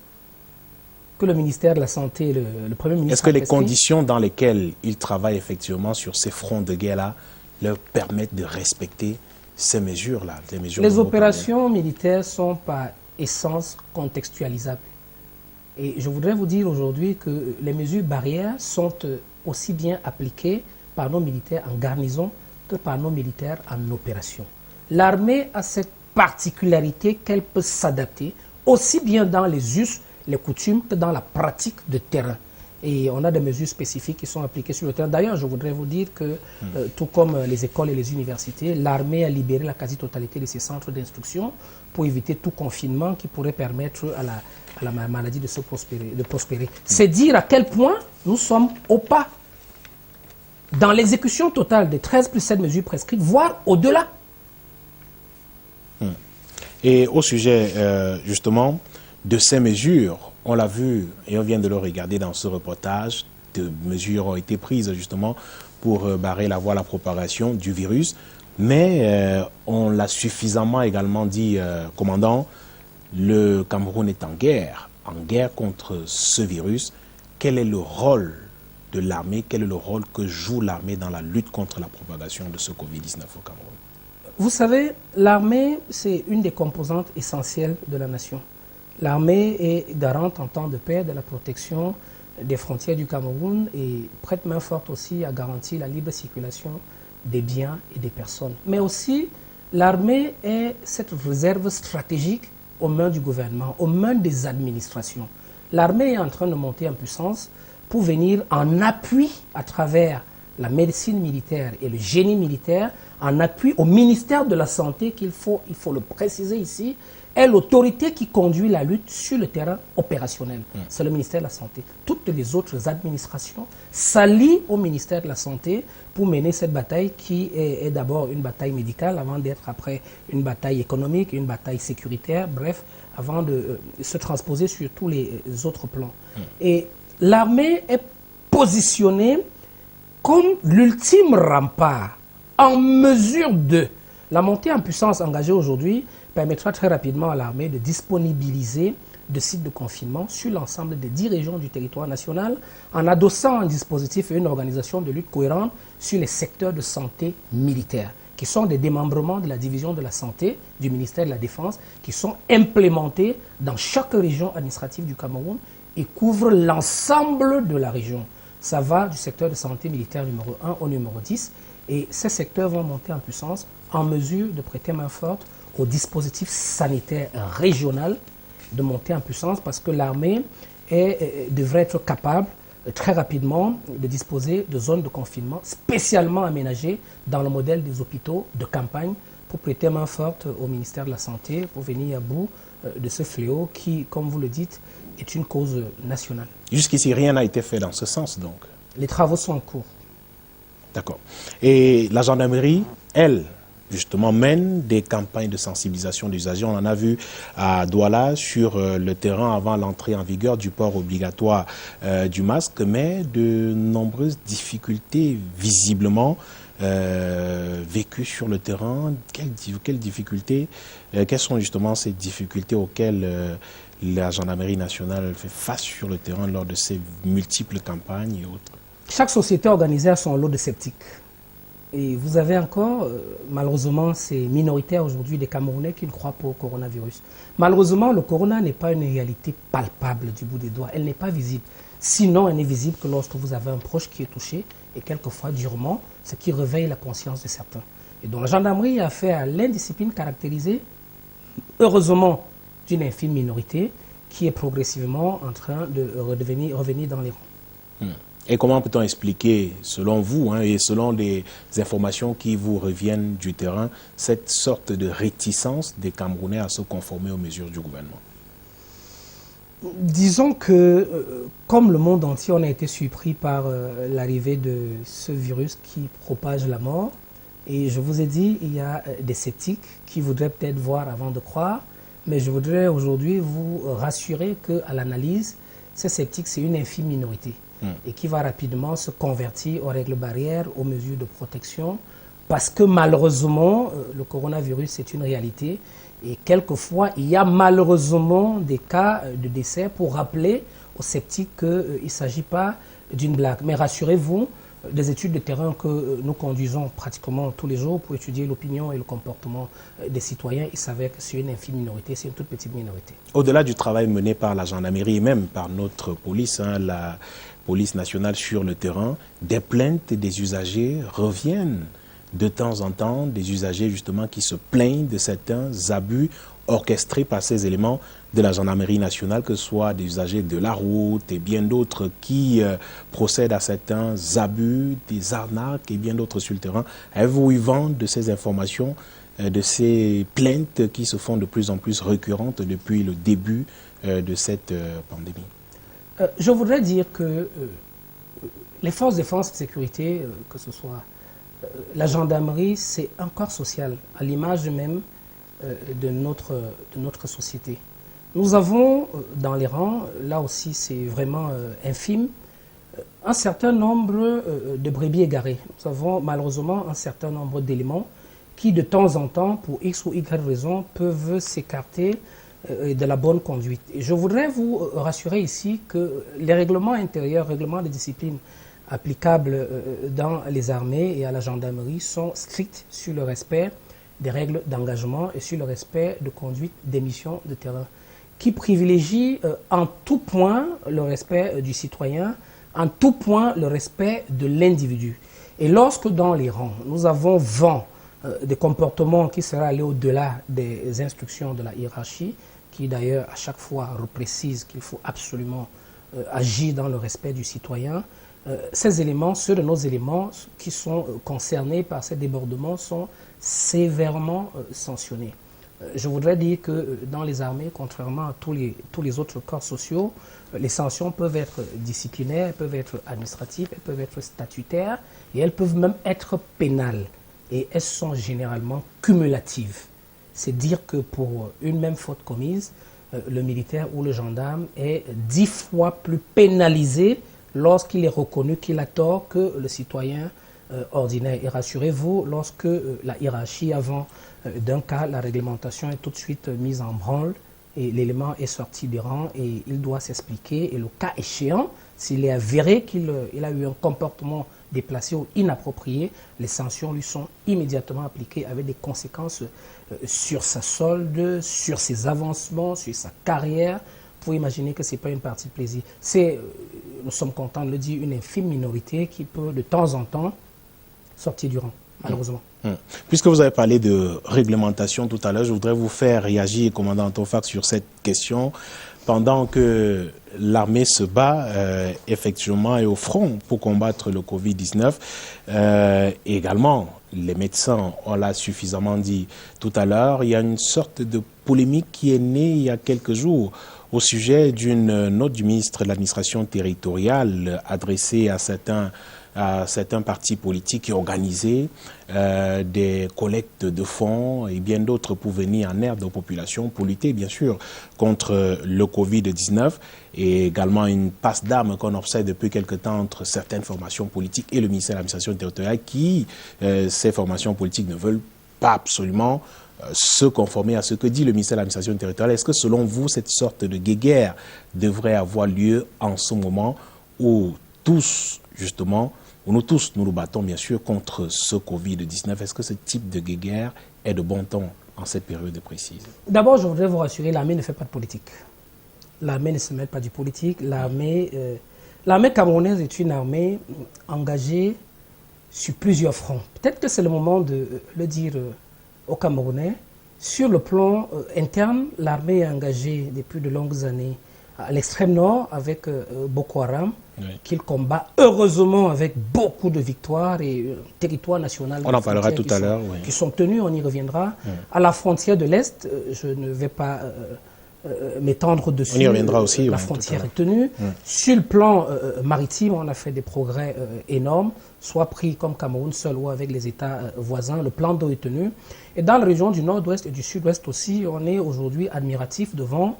que le ministère de la Santé, le Premier ministre... Est-ce que les conditions dans lesquelles ils travaillent effectivement sur ces fronts de guerre-là leur permettent de respecter ces mesures-là? Les opérations militaires sont par essence contextualisables. Et je voudrais vous dire aujourd'hui que les mesures barrières sont aussi bien appliquées par nos militaires en garnison que par nos militaires en opération. L'armée a cette particularité qu'elle peut s'adapter aussi bien dans les us, les coutumes que dans la pratique de terrain. Et on a des mesures spécifiques qui sont appliquées sur le terrain. D'ailleurs, je voudrais vous dire que, tout comme les écoles et les universités, l'armée a libéré la quasi-totalité de ses centres d'instruction pour éviter tout confinement qui pourrait permettre à la maladie de prospérer. C'est dire à quel point nous sommes au pas dans l'exécution totale des 13 plus 7 mesures prescrites, voire au-delà. Et au sujet, justement, de ces mesures, on l'a vu et on vient de le regarder dans ce reportage, de mesures ont été prises justement pour barrer la voie à la propagation du virus, mais on l'a suffisamment également dit, commandant, le Cameroun est en guerre contre ce virus. Quel est le rôle de l'armée, quel est le rôle que joue l'armée dans la lutte contre la propagation de ce Covid-19 au Cameroun? Vous savez, l'armée, c'est une des composantes essentielles de la nation. L'armée est garante en temps de paix de la protection des frontières du Cameroun et prête main forte aussi à garantir la libre circulation des biens et des personnes. Mais aussi, l'armée est cette réserve stratégique aux mains du gouvernement, aux mains des administrations. L'armée est en train de monter en puissance pour venir en appui à travers la médecine militaire et le génie militaire, en appui au ministère de la Santé, il faut le préciser ici, est l'autorité qui conduit la lutte sur le terrain opérationnel. C'est le ministère de la Santé. Toutes les autres administrations s'allient au ministère de la Santé pour mener cette bataille qui est d'abord une bataille médicale avant d'être après une bataille économique, une bataille sécuritaire, bref, avant de se transposer sur tous les autres plans. Et l'armée est positionnée comme l'ultime rempart en mesure de... La montée en puissance engagée aujourd'hui permettra très rapidement à l'armée de disponibiliser de sites de confinement sur l'ensemble des 10 régions du territoire national en adossant un dispositif et une organisation de lutte cohérente sur les secteurs de santé militaire, qui sont des démembrements de la division de la santé du ministère de la Défense, qui sont implémentés dans chaque région administrative du Cameroun et couvrent l'ensemble de la région. Ça va du secteur de santé militaire numéro 1 au numéro 10, et ces secteurs vont monter en puissance en mesure de prêter main forte au dispositif sanitaire régional de monter en puissance parce que l'armée devrait être capable très rapidement de disposer de zones de confinement spécialement aménagées dans le modèle des hôpitaux de campagne pour prêter main forte au ministère de la Santé pour venir à bout de ce fléau qui, comme vous le dites, est une cause nationale. Jusqu'ici, rien n'a été fait dans ce sens, donc? Les travaux sont en cours. D'accord. Et la gendarmerie, elle, justement mène des campagnes de sensibilisation des usagers. On en a vu à Douala sur le terrain avant l'entrée en vigueur du port obligatoire du masque, mais de nombreuses difficultés visiblement vécues sur le terrain. Quelles difficultés, quelles sont justement ces difficultés auxquelles la gendarmerie nationale fait face sur le terrain lors de ces multiples campagnes et autres? Chaque société organisée a son lot de sceptiques. Et vous avez encore, malheureusement, ces minoritaires aujourd'hui des Camerounais qui ne croient pas au coronavirus. Malheureusement, le corona n'est pas une réalité palpable du bout des doigts. Elle n'est pas visible. Sinon, elle n'est visible que lorsque vous avez un proche qui est touché, et quelquefois durement, ce qui réveille la conscience de certains. Et donc la gendarmerie a fait à l'indiscipline caractérisée, heureusement, d'une infime minorité, qui est progressivement en train de revenir dans les rangs. Et comment peut-on expliquer, selon vous, et selon les informations qui vous reviennent du terrain, cette sorte de réticence des Camerounais à se conformer aux mesures du gouvernement? Disons que, comme le monde entier, on a été surpris par l'arrivée de ce virus qui propage la mort. Et je vous ai dit, il y a des sceptiques qui voudraient peut-être voir avant de croire. Mais je voudrais aujourd'hui vous rassurer qu'à l'analyse, ces sceptiques, c'est une infime minorité. Et qui va rapidement se convertir aux règles barrières, aux mesures de protection, parce que malheureusement, le coronavirus, c'est une réalité. Et quelquefois, il y a malheureusement des cas de décès pour rappeler aux sceptiques qu'il ne s'agit pas d'une blague. Mais rassurez-vous, des études de terrain que nous conduisons pratiquement tous les jours pour étudier l'opinion et le comportement des citoyens, il s'avère que c'est une infime minorité, c'est une toute petite minorité. Au-delà du travail mené par la gendarmerie et même par notre police, la police nationale sur le terrain, des plaintes des usagers reviennent de temps en temps, des usagers justement qui se plaignent de certains abus orchestrés par ces éléments de la gendarmerie nationale, que ce soit des usagers de la route et bien d'autres qui procèdent à certains abus, des arnaques et bien d'autres sur le terrain. Avez-vous eu vent de ces informations, de ces plaintes qui se font de plus en plus récurrentes depuis le début de cette pandémie? Je voudrais dire que les forces de défense et de sécurité, que ce soit la gendarmerie, c'est un corps social, à l'image même de notre société. Nous avons dans les rangs, là aussi c'est vraiment infime, un certain nombre de brebis égarées. Nous avons malheureusement un certain nombre d'éléments qui de temps en temps, pour X ou Y raison, peuvent s'écarter de la bonne conduite. Et je voudrais vous rassurer ici que les règlements intérieurs, règlements de discipline applicables dans les armées et à la gendarmerie sont stricts sur le respect des règles d'engagement et sur le respect de conduite des missions de terrain, qui privilégie en tout point le respect du citoyen, en tout point le respect de l'individu. Et lorsque dans les rangs, nous avons vent des comportements qui seraient allés au-delà des instructions de la hiérarchie, qui d'ailleurs à chaque fois reprécise qu'il faut absolument agir dans le respect du citoyen, ces éléments, ceux de nos éléments qui sont concernés par ces débordements sont sévèrement sanctionnés. Je voudrais dire que dans les armées, contrairement à tous les autres corps sociaux, les sanctions peuvent être disciplinaires, elles peuvent être administratives, elles peuvent être statutaires et elles peuvent même être pénales. Et elles sont généralement cumulatives. C'est dire que pour une même faute commise, le militaire ou le gendarme est 10 fois plus pénalisé lorsqu'il est reconnu qu'il a tort que le citoyen ordinaire. Et rassurez-vous, lorsque la hiérarchie avant d'un cas, la réglementation est tout de suite mise en branle et l'élément est sorti des rangs et il doit s'expliquer. Et le cas échéant, s'il est avéré qu'il a eu un comportement déplacé ou inapproprié, les sanctions lui sont immédiatement appliquées avec des conséquences sur sa solde, sur ses avancements, sur sa carrière. Vous pouvez imaginer que ce n'est pas une partie de plaisir. C'est, nous sommes contents de le dire, une infime minorité qui peut de temps en temps sortir du rang, malheureusement. Puisque vous avez parlé de réglementation tout à l'heure, je voudrais vous faire réagir, commandant Tofax, sur cette question. Pendant que l'armée se bat effectivement et au front pour combattre le Covid-19, également les médecins, on l'a suffisamment dit tout à l'heure, il y a une sorte de polémique qui est née il y a quelques jours au sujet d'une note du ministre de l'administration territoriale adressée à certains à certains partis politiques qui organisaient des collectes de fonds et bien d'autres pour venir en aide aux populations, pour lutter bien sûr contre le Covid-19 et également une passe d'armes qu'on observe depuis quelque temps entre certaines formations politiques et le ministère de l'administration territoriale qui, ces formations politiques ne veulent pas absolument se conformer à ce que dit le ministère de l'administration territoriale. Est-ce que selon vous, cette sorte de guéguerre devrait avoir lieu en ce moment où tous, justement, où nous tous nous battons bien sûr contre ce Covid-19? Est-ce que ce type de guéguerre est de bon ton en cette période précise? D'abord, je voudrais vous rassurer, l'armée ne fait pas de politique. L'armée ne se mêle pas du politique. L'armée camerounaise est une armée engagée sur plusieurs fronts. Peut-être que c'est le moment de le dire aux Camerounais. Sur le plan interne, l'armée est engagée depuis de longues années à l'extrême nord avec Boko Haram, qu'il combat heureusement avec beaucoup de victoires et territoire national. On en parlera tout à l'heure. Qui sont tenus, on y reviendra. À la frontière de l'Est, je ne vais pas m'étendre dessus. On y reviendra aussi. La frontière est tenue. Sur le plan maritime, on a fait des progrès énormes, soit pris comme Cameroun seul ou avec les États voisins. Le plan d'eau est tenu. Et dans la région du nord-ouest et du sud-ouest aussi, on est aujourd'hui admiratif devant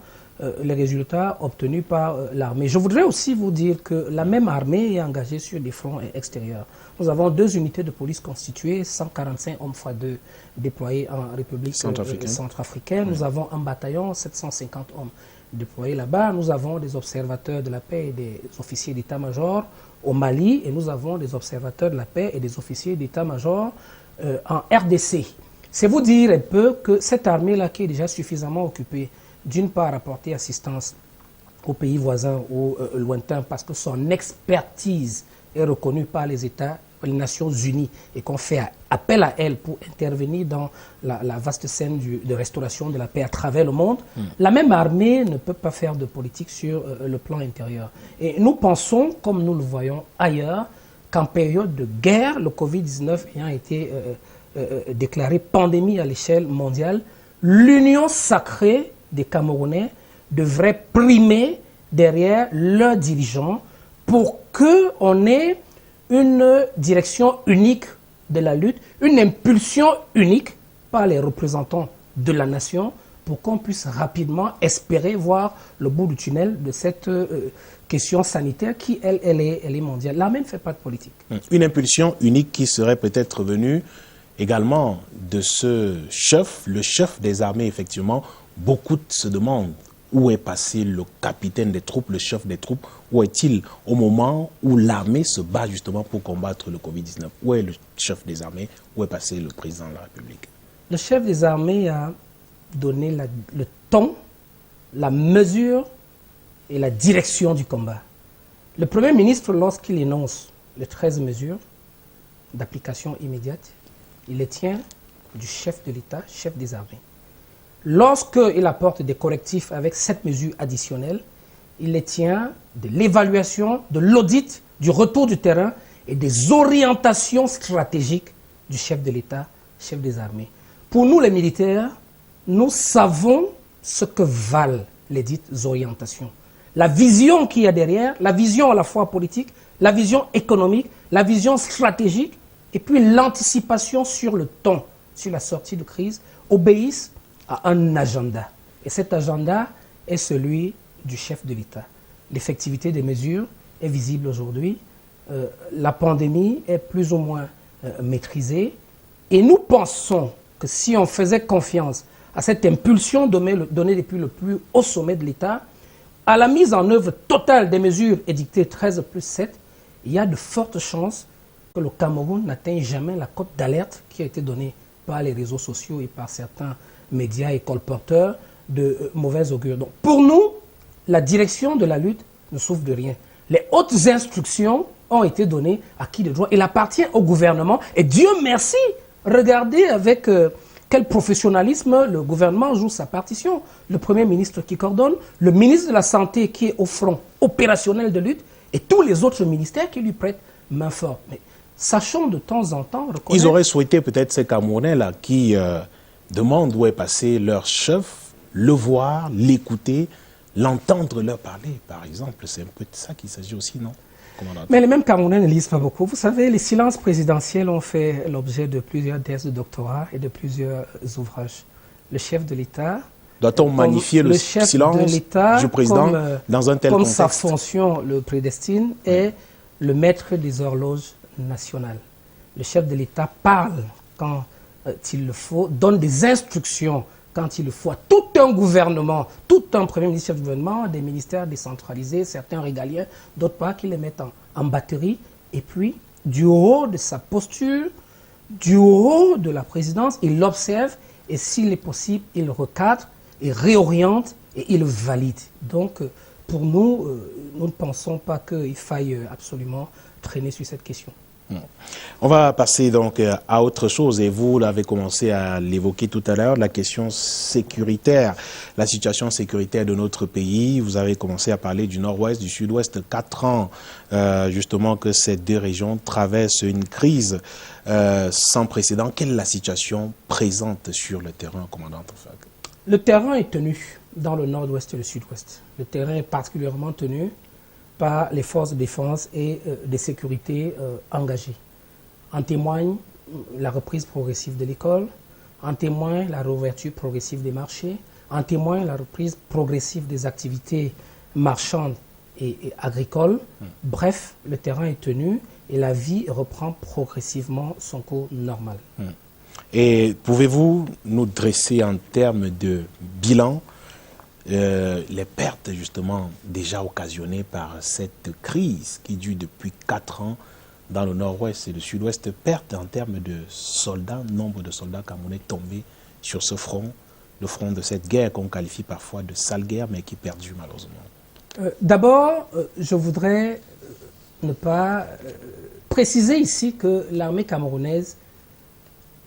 les résultats obtenus par l'armée. Je voudrais aussi vous dire que la même armée est engagée sur des fronts extérieurs. Nous avons 2 unités de police constituées, 145 hommes x2 déployés en République centrafricaine. Nous avons un bataillon, 750 hommes déployés là-bas. Nous avons des observateurs de la paix et des officiers d'état-major au Mali et nous avons des observateurs de la paix et des officiers d'état-major en RDC. C'est vous dire un peu que cette armée-là qui est déjà suffisamment occupée, d'une part, apporter assistance aux pays voisins ou lointains parce que son expertise est reconnue par les États, les Nations Unies et qu'on fait appel à elle pour intervenir dans la vaste scène de restauration de la paix à travers le monde. La même armée ne peut pas faire de politique sur le plan intérieur. Et nous pensons, comme nous le voyons ailleurs, qu'en période de guerre, le Covid-19 ayant été déclaré pandémie à l'échelle mondiale, l'union sacrée des Camerounais devrait primer derrière leurs dirigeants pour qu'on ait une direction unique de la lutte, une impulsion unique par les représentants de la nation pour qu'on puisse rapidement espérer voir le bout du tunnel de cette question sanitaire qui, elle est mondiale. L'armée ne fait pas de politique. Une impulsion unique qui serait peut-être venue également de ce chef, le chef des armées, effectivement. Beaucoup se demandent où est passé le capitaine des troupes, le chef des troupes. Où est-il au moment où l'armée se bat justement pour combattre le Covid-19? Où est le chef des armées? Où est passé le président de la République? Le chef des armées a donné le ton, la mesure et la direction du combat. Le Premier ministre, lorsqu'il énonce les 13 mesures d'application immédiate, il les tient du chef de l'État, chef des armées. Lorsqu'il apporte des correctifs avec 7 mesures additionnelles, il les tient de l'évaluation, de l'audit, du retour du terrain et des orientations stratégiques du chef de l'État, chef des armées. Pour nous, les militaires, nous savons ce que valent les dites orientations. La vision qu'il y a derrière, la vision à la fois politique, la vision économique, la vision stratégique, et puis l'anticipation sur le temps, sur la sortie de crise, obéissent à un agenda. Et cet agenda est celui du chef de l'État. L'effectivité des mesures est visible aujourd'hui. La pandémie est plus ou moins maîtrisée. Et nous pensons que si on faisait confiance à cette impulsion donnée depuis le plus haut sommet de l'État, à la mise en œuvre totale des mesures édictées 13+7, il y a de fortes chances que le Cameroun n'atteigne jamais la cote d'alerte qui a été donnée par les réseaux sociaux et par certains médias et colporteurs de mauvais augure. Donc, pour nous, la direction de la lutte ne souffre de rien. Les hautes instructions ont été données à qui de droit. Il appartient au gouvernement. Et Dieu merci, regardez avec quel professionnalisme le gouvernement joue sa partition. Le Premier ministre qui coordonne, le ministre de la Santé qui est au front opérationnel de lutte et tous les autres ministères qui lui prêtent main forte. Mais sachons de temps en temps reconnaître... Ils auraient souhaité peut-être ces Camerounais-là qui demandent où est passé leur chef, le voir, l'écouter, l'entendre leur parler, par exemple. C'est un peu de ça qu'il s'agit aussi, non? commandant. Mais les mêmes Camerounais ne lisent pas beaucoup. Vous savez, les silences présidentiels ont fait l'objet de plusieurs thèses de doctorat et de plusieurs ouvrages. Le chef de l'État... Doit-on magnifier le silence du président dans un tel contexte? Comme sa fonction le prédestine, est le maître des horloges nationales. Le chef de l'État parle quand il le faut, donne des instructions quand il le faut à tout un gouvernement, tout un premier ministre chef du gouvernement, des ministères décentralisés, certains régaliens, d'autres pas, qui les mettent en batterie. Et puis, du haut de sa posture, du haut de la présidence, il l'observe et s'il est possible, il recadre, il réoriente et il valide. Donc, pour nous, nous ne pensons pas qu'il faille absolument traîner sur cette question. On va passer donc à autre chose et vous l'avez commencé à l'évoquer tout à l'heure, la question sécuritaire, la situation sécuritaire de notre pays. Vous avez commencé à parler du nord-ouest, du sud-ouest, 4 ans justement que ces deux régions traversent une crise sans précédent. Quelle est la situation présente sur le terrain, commandant Fag? Le terrain est tenu dans le nord-ouest et le sud-ouest. Le terrain est particulièrement tenu par les forces de défense et de sécurité engagées. En témoigne la reprise progressive de l'école, en témoigne la réouverture progressive des marchés, en témoigne la reprise progressive des activités marchandes et agricoles. Bref, le terrain est tenu et la vie reprend progressivement son cours normal. Et pouvez-vous nous dresser en termes de bilan les pertes justement déjà occasionnées par cette crise qui dure depuis 4 ans dans le nord-ouest et le sud-ouest, pertes en termes de soldats, nombre de soldats camerounais tombés sur ce front, le front de cette guerre qu'on qualifie parfois de sale guerre mais qui perdure malheureusement? D'abord, je voudrais ne pas préciser ici que l'armée camerounaise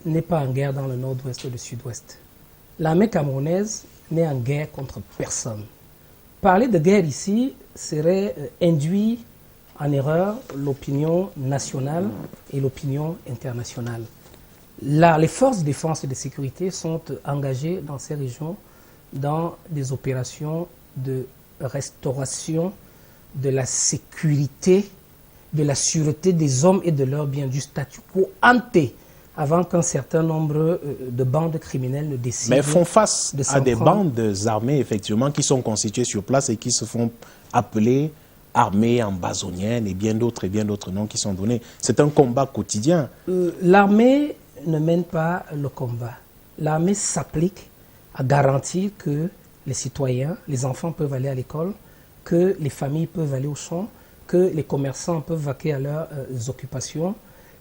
n'est pas en guerre dans le nord-ouest ou le sud-ouest. L'armée camerounaise n'est en guerre contre personne. Parler de guerre ici serait induire en erreur l'opinion nationale et l'opinion internationale. Là, les forces de défense et de sécurité sont engagées dans ces régions dans des opérations de restauration de la sécurité, de la sûreté des hommes et de leurs biens, du statu quo ante, avant qu'un certain nombre de bandes criminelles ne décident. Mais font face à des bandes armées, effectivement, qui sont constituées sur place et qui se font appeler armées ambazoniennes et bien d'autres noms qui sont donnés. C'est un combat quotidien. L'armée ne mène pas le combat. L'armée s'applique à garantir que les citoyens, les enfants peuvent aller à l'école, que les familles peuvent aller au champ, que les commerçants peuvent vaquer à leurs occupations.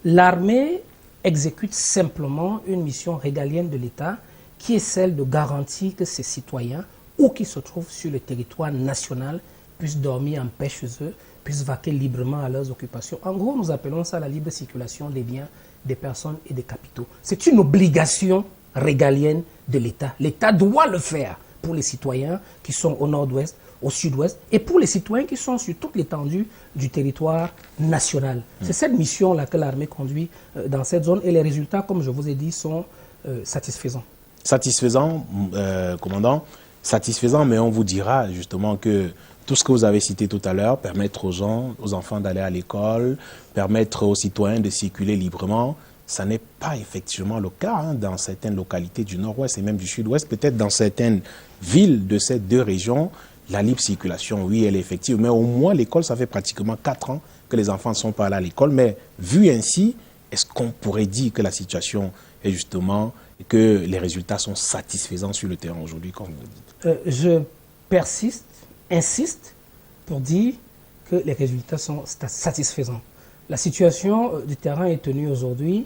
L'armée exécute simplement une mission régalienne de l'État qui est celle de garantir que ces citoyens, où qu'ils se trouvent sur le territoire national, puissent dormir en paix chez eux, puissent vaquer librement à leurs occupations. En gros, nous appelons ça la libre circulation des biens, des personnes et des capitaux. C'est une obligation régalienne de l'État. L'État doit le faire pour les citoyens qui sont au nord-ouest, au sud-ouest, et pour les citoyens qui sont sur toute l'étendue du territoire national. C'est cette mission-là que l'armée conduit dans cette zone, et les résultats, comme je vous ai dit, sont satisfaisants. Satisfaisant, commandant, satisfaisant, mais on vous dira justement que tout ce que vous avez cité tout à l'heure, permettre aux gens, aux enfants d'aller à l'école, permettre aux citoyens de circuler librement, ça n'est pas effectivement le cas dans certaines localités du nord-ouest et même du sud-ouest. Peut-être dans certaines villes de ces deux régions, la libre circulation, oui, elle est effective. Mais au moins, l'école, ça fait pratiquement 4 ans que les enfants ne sont pas allés à l'école. Mais vu ainsi, est-ce qu'on pourrait dire que la situation est justement, que les résultats sont satisfaisants sur le terrain aujourd'hui, comme vous dites? Je persiste, insiste pour dire que les résultats sont satisfaisants. La situation du terrain est tenue aujourd'hui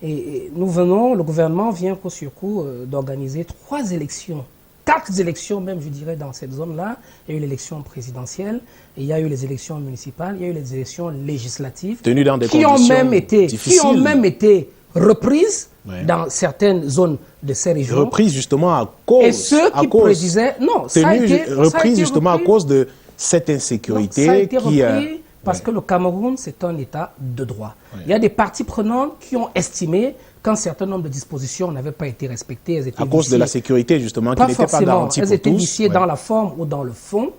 et le gouvernement vient coup sur coup d'organiser 3 élections. 4 élections même, je dirais, dans cette zone-là. Il y a eu l'élection présidentielle, et il y a eu les élections municipales, il y a eu les élections législatives tenues dans des qui ont même été reprises dans certaines zones de ces régions. Reprises justement à cause... Et ceux qui prédisaient... Non, ça a été reprises justement à cause de cette insécurité. Non, ça a été repris parce que le Cameroun, c'est un État de droit. Il y a des parties prenantes qui ont estimé qu'un certain nombre de dispositions n'avaient pas été respectées. Elles étaient à cause de la sécurité, justement, qui n'était pas garantie pour tous. Elles étaient viciées dans la forme ou dans le fond.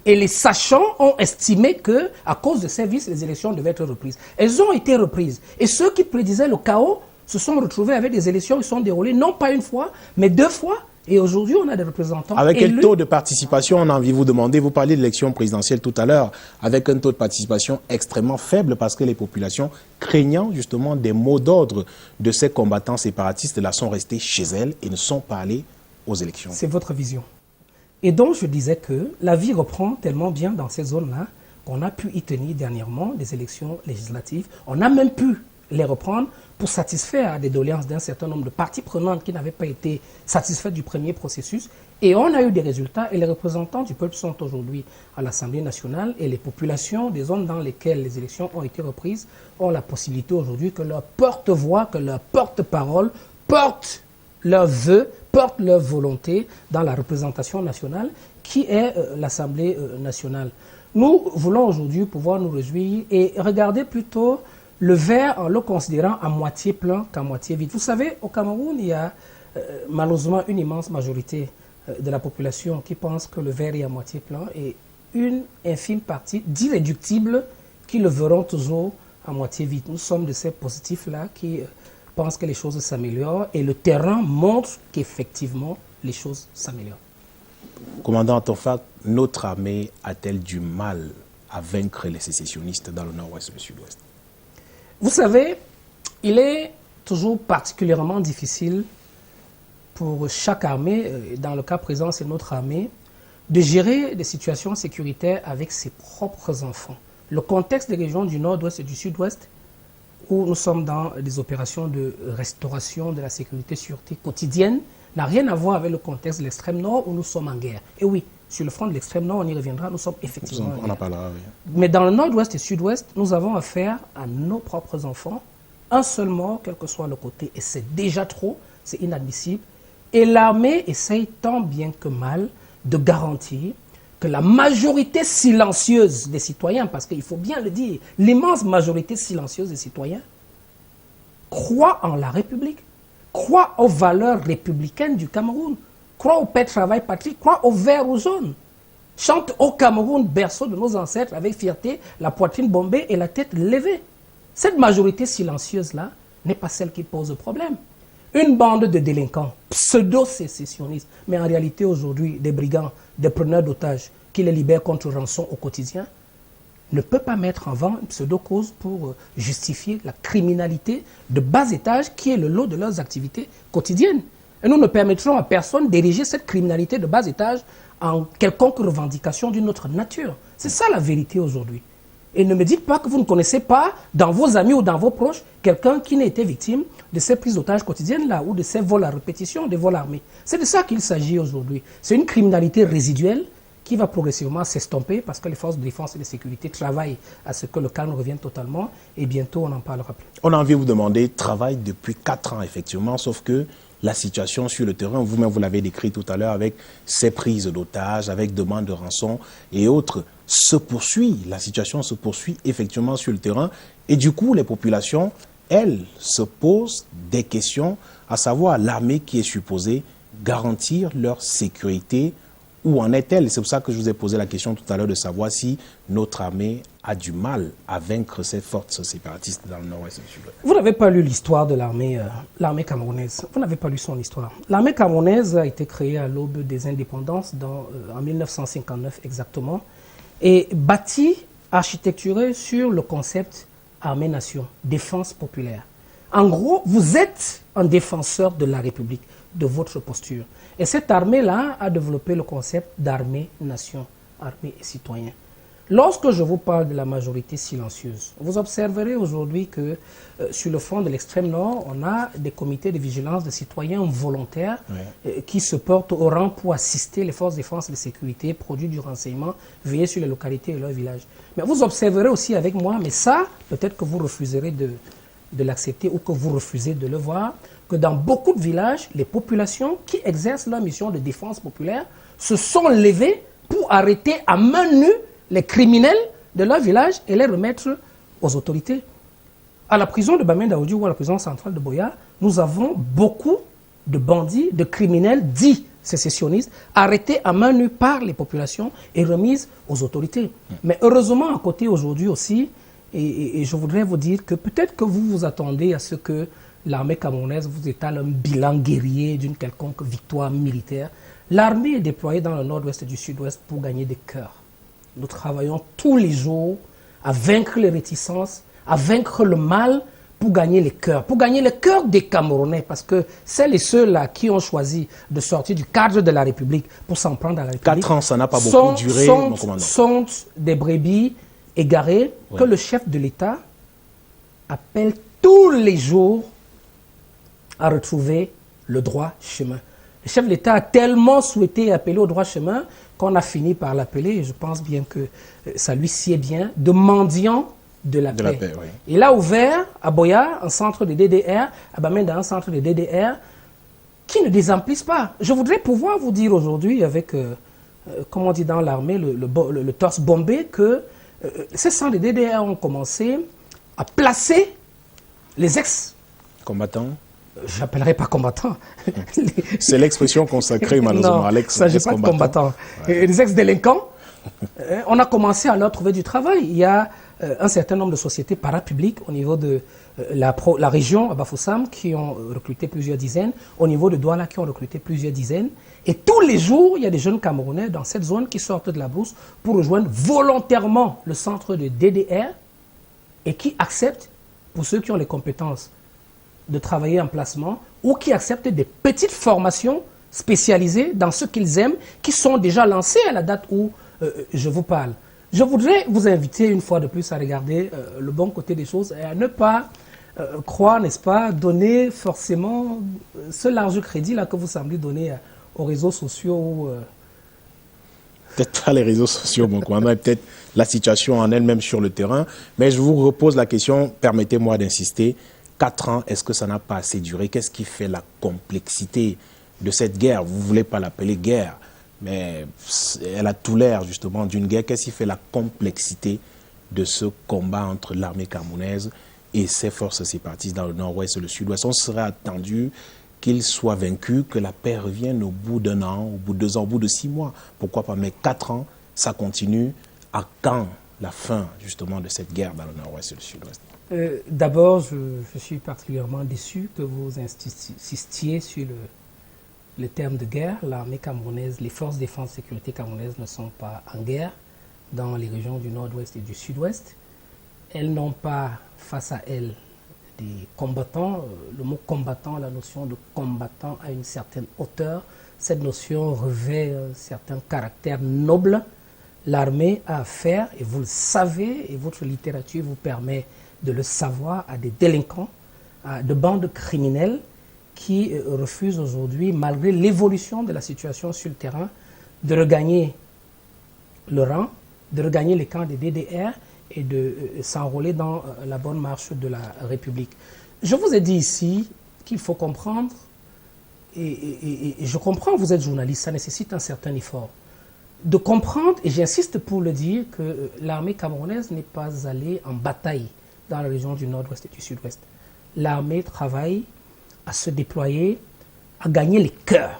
Et les sachants ont estimé que, à cause de ces vices, les élections devaient être reprises. Elles ont été reprises. Et ceux qui prédisaient le chaos se sont retrouvés avec des élections qui sont déroulées non pas une fois, mais 2 fois. Et aujourd'hui, on a des représentants Avec élus. quel taux de participation, on a envie de vous demander, vous parliez de l'élection présidentielle tout à l'heure, avec un taux de participation extrêmement faible parce que les populations, craignant justement des mots d'ordre de ces combattants séparatistes, là sont restées chez elles et ne sont pas allées aux élections. C'est votre vision. Et donc, je disais que la vie reprend tellement bien dans ces zones-là qu'on a pu y tenir dernièrement des élections législatives. On a même pu les reprendre pour satisfaire des doléances d'un certain nombre de parties prenantes qui n'avaient pas été satisfaites du premier processus. Et on a eu des résultats et les représentants du peuple sont aujourd'hui à l'Assemblée nationale et les populations des zones dans lesquelles les élections ont été reprises ont la possibilité aujourd'hui que leur porte-voix, que leur porte-parole portent leurs vœux, portent leur volonté dans la représentation nationale qui est l'Assemblée nationale. Nous voulons aujourd'hui pouvoir nous réjouir et regarder plutôt le verre en le considérant à moitié plein qu'à moitié vide. Vous savez, au Cameroun, il y a malheureusement une immense majorité de la population qui pense que le verre est à moitié plein et une infime partie d'irréductibles qui le verront toujours à moitié vide. Nous sommes de ces positifs-là qui pensent que les choses s'améliorent et le terrain montre qu'effectivement les choses s'améliorent. Commandant Tofak, notre armée a-t-elle du mal à vaincre les sécessionnistes dans le nord-ouest et le sud-ouest? Vous savez, il est toujours particulièrement difficile pour chaque armée, et dans le cas présent c'est notre armée, de gérer des situations sécuritaires avec ses propres enfants. Le contexte des régions du nord-ouest et du sud-ouest, où nous sommes dans des opérations de restauration de la sécurité-sûreté quotidienne, n'a rien à voir avec le contexte de l'extrême nord où nous sommes en guerre. Et oui, sur le front de l'extrême nord, on y reviendra, nous sommes effectivement en guerre. On en parlera, oui. Mais dans le nord-ouest et sud-ouest, nous avons affaire à nos propres enfants. Un seul mort, quel que soit le côté, et c'est déjà trop, c'est inadmissible. Et l'armée essaye tant bien que mal de garantir que la majorité silencieuse des citoyens, parce qu'il faut bien le dire, l'immense majorité silencieuse des citoyens, croit en la République, croit aux valeurs républicaines du Cameroun, croit au paix, travail, patrie, croit au vert, au jaune. Chante au Cameroun, berceau de nos ancêtres, avec fierté, la poitrine bombée et la tête levée. Cette majorité silencieuse-là n'est pas celle qui pose problème. Une bande de délinquants, pseudo-sécessionnistes, mais en réalité aujourd'hui des brigands, des preneurs d'otages qui les libèrent contre rançon au quotidien, ne peut pas mettre en avant une pseudo-cause pour justifier la criminalité de bas étage qui est le lot de leurs activités quotidiennes. Et nous ne permettrons à personne d'ériger cette criminalité de bas étage en quelconque revendication d'une autre nature. C'est ça la vérité aujourd'hui. Et ne me dites pas que vous ne connaissez pas, dans vos amis ou dans vos proches, quelqu'un qui n'a été victime de ces prises d'otages quotidiennes-là ou de ces vols à répétition, des vols armés. C'est de ça qu'il s'agit aujourd'hui. C'est une criminalité résiduelle qui va progressivement s'estomper parce que les forces de défense et de sécurité travaillent à ce que le calme revienne totalement et bientôt on n'en parlera plus. On a envie de vous demander, travail depuis 4 ans effectivement, sauf que la situation sur le terrain, vous-même vous l'avez décrit tout à l'heure avec ces prises d'otages, avec demande de rançon et autres, se poursuit. La situation se poursuit effectivement sur le terrain et du coup les populations, elles, se posent des questions, à savoir l'armée qui est supposée garantir leur sécurité. Où en est-elle? C'est pour ça que je vous ai posé la question tout à l'heure de savoir si notre armée a du mal à vaincre ces forces séparatistes dans le nord-ouest et le sud-ouest. Vous n'avez pas lu l'histoire de l'armée camerounaise. Vous n'avez pas lu son histoire. L'armée camerounaise a été créée à l'aube des indépendances en 1959 exactement et bâtie, architecturée sur le concept armée-nation, défense populaire. En gros, vous êtes un défenseur de la République, de votre posture. Et cette armée-là a développé le concept d'armée-nation, armée et citoyen. Lorsque je vous parle de la majorité silencieuse, vous observerez aujourd'hui que sur le front de l'extrême nord, on a des comités de vigilance de citoyens volontaires qui se portent au rang pour assister les forces de défense et de sécurité, produire du renseignement, veiller sur les localités et leurs villages. Mais vous observerez aussi avec moi, mais ça, peut-être que vous refuserez de l'accepter ou que vous refusez de le voir, que dans beaucoup de villages, les populations qui exercent leur mission de défense populaire se sont levées pour arrêter à main nue les criminels de leur village et les remettre aux autorités. À la prison de Bamenda-Odio ou à la prison centrale de Boya, nous avons beaucoup de bandits, de criminels dits sécessionnistes, arrêtés à main nue par les populations et remises aux autorités. Mais heureusement, à côté aujourd'hui aussi, et je voudrais vous dire que peut-être que vous vous attendez à ce que l'armée camerounaise vous étale un bilan guerrier d'une quelconque victoire militaire. L'armée est déployée dans le nord-ouest et du sud-ouest pour gagner des cœurs. Nous travaillons tous les jours à vaincre les réticences, à vaincre le mal pour gagner les cœurs des Camerounais, parce que celles et ceux-là qui ont choisi de sortir du cadre de la République pour s'en prendre à la République 4 ans, ça n'a pas beaucoup duré, mon commandant. Sont des brebis égarés que le chef de l'État appelle tous les jours à retrouver le droit chemin. Le chef de l'État a tellement souhaité appeler au droit chemin qu'on a fini par l'appeler, et je pense bien que ça lui sied bien, de mendiant de la paix. Oui. Il a ouvert à Boya un centre de DDR, à Bamenda un centre de DDR, qui ne désemplissent pas. Je voudrais pouvoir vous dire aujourd'hui, avec, comme on dit dans l'armée, le torse bombé, que ces centres de DDR ont commencé à placer les combattants. J'appellerai pas combattants. C'est l'expression consacrée malheureusement à l'ex-combattant. Il ne s'agit pas de combattants. Les ex-délinquants, on a commencé à leur trouver du travail. Il y a un certain nombre de sociétés parapubliques au niveau de la région, à Bafoussam, qui ont recruté plusieurs dizaines, au niveau de Douala, qui ont recruté plusieurs dizaines. Et tous les jours, il y a des jeunes Camerounais dans cette zone qui sortent de la brousse pour rejoindre volontairement le centre de DDR et qui acceptent, pour ceux qui ont les compétences, de travailler en placement ou qui acceptent des petites formations spécialisées dans ce qu'ils aiment, qui sont déjà lancées à la date où je vous parle. Je voudrais vous inviter une fois de plus à regarder le bon côté des choses et à ne pas croire, n'est-ce pas, donner forcément ce large crédit-là que vous semblez donner aux réseaux sociaux. Ou, peut-être pas les réseaux sociaux, mon commandant, et peut-être la situation en elle-même sur le terrain. Mais je vous repose la question, permettez-moi d'insister. 4 ans, est-ce que ça n'a pas assez duré? Qu'est-ce qui fait la complexité de cette guerre? Vous ne voulez pas l'appeler guerre, mais elle a tout l'air justement d'une guerre. Qu'est-ce qui fait la complexité de ce combat entre l'armée camerounaise et ses forces séparatistes dans le nord-ouest et le sud-ouest? On serait attendu qu'ils soient vaincus, que la paix revienne au bout d'1 an, au bout de 2 ans, au bout de 6 mois. Pourquoi pas? Mais 4 ans, ça continue. À quand la fin justement de cette guerre dans le nord-ouest et le sud-ouest? D'abord, je suis particulièrement déçu que vous insistiez sur le terme de guerre. L'armée camerounaise, les forces de défense et sécurité camerounaises ne sont pas en guerre dans les régions du nord-ouest et du sud-ouest. Elles n'ont pas face à elles des combattants. Le mot combattant, la notion de combattant a une certaine hauteur. Cette notion revêt un certain caractère noble. L'armée a affaire, et vous le savez, et votre littérature vous permet de le savoir, à des délinquants, à de bandes criminelles qui refusent aujourd'hui, malgré l'évolution de la situation sur le terrain, de regagner le rang, de regagner les camps des DDR et de s'enrôler dans la bonne marche de la République. Je vous ai dit ici qu'il faut comprendre, et je comprends, vous êtes journaliste, ça nécessite un certain effort, de comprendre, et j'insiste pour le dire, que l'armée camerounaise n'est pas allée en bataille dans la région du nord-ouest et du sud-ouest. L'armée travaille à se déployer, à gagner les cœurs.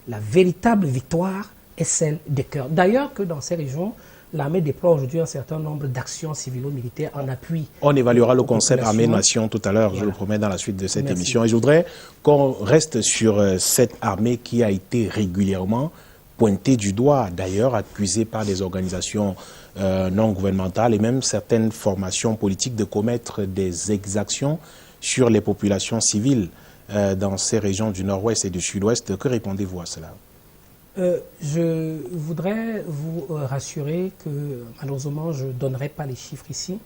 La véritable victoire est celle des cœurs. D'ailleurs que dans ces régions, l'armée déploie aujourd'hui un certain nombre d'actions civilo-militaires en appui. On évaluera le concept armée-nation tout à l'heure, je le promets, dans la suite de cette émission. Et je voudrais qu'on reste sur cette armée qui a été régulièrement pointée du doigt, d'ailleurs accusée par des organisations non gouvernementales et même certaines formations politiques de commettre des exactions sur les populations civiles dans ces régions du nord-ouest et du sud-ouest. Que répondez-vous à cela? Je voudrais vous rassurer que malheureusement je ne donnerai pas les chiffres ici.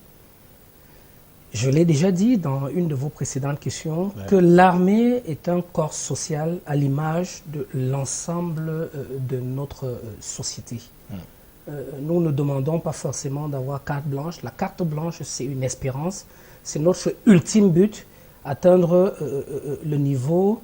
Je l'ai déjà dit dans une de vos précédentes questions, que l'armée est un corps social à l'image de l'ensemble de notre société. Nous ne demandons pas forcément d'avoir carte blanche. La carte blanche, c'est une espérance. C'est notre ultime but, atteindre le niveau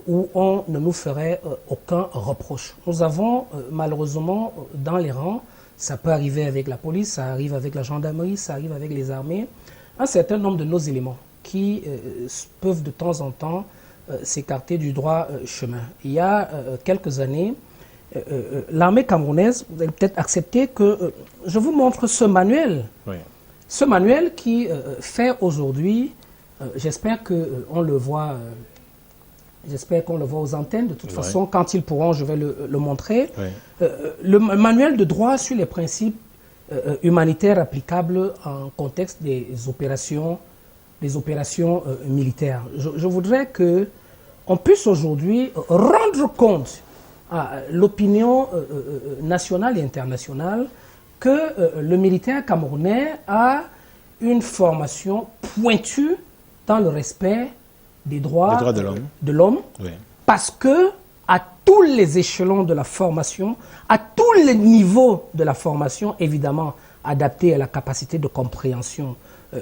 où on ne nous ferait aucun reproche. Nous avons malheureusement dans les rangs, ça peut arriver avec la police, ça arrive avec la gendarmerie, ça arrive avec les armées, un certain nombre de nos éléments qui peuvent de temps en temps s'écarter du droit chemin. Il y a quelques années, l'armée camerounaise, vous allez peut-être accepter que je vous montre ce manuel. Oui. Ce manuel qui fait aujourd'hui, j'espère qu'on le voit, j'espère qu'on le voit aux antennes. De toute façon, quand ils pourront, je vais le montrer. Oui. Le manuel de droit sur les principes humanitaires applicables en contexte des opérations militaires. Je voudrais qu'on puisse aujourd'hui rendre compte à l'opinion nationale et internationale que le militaire camerounais a une formation pointue dans le respect des droits de l'homme, Oui. parce que à tous les échelons de la formation, à tous les niveaux de la formation, évidemment adaptés à la capacité de compréhension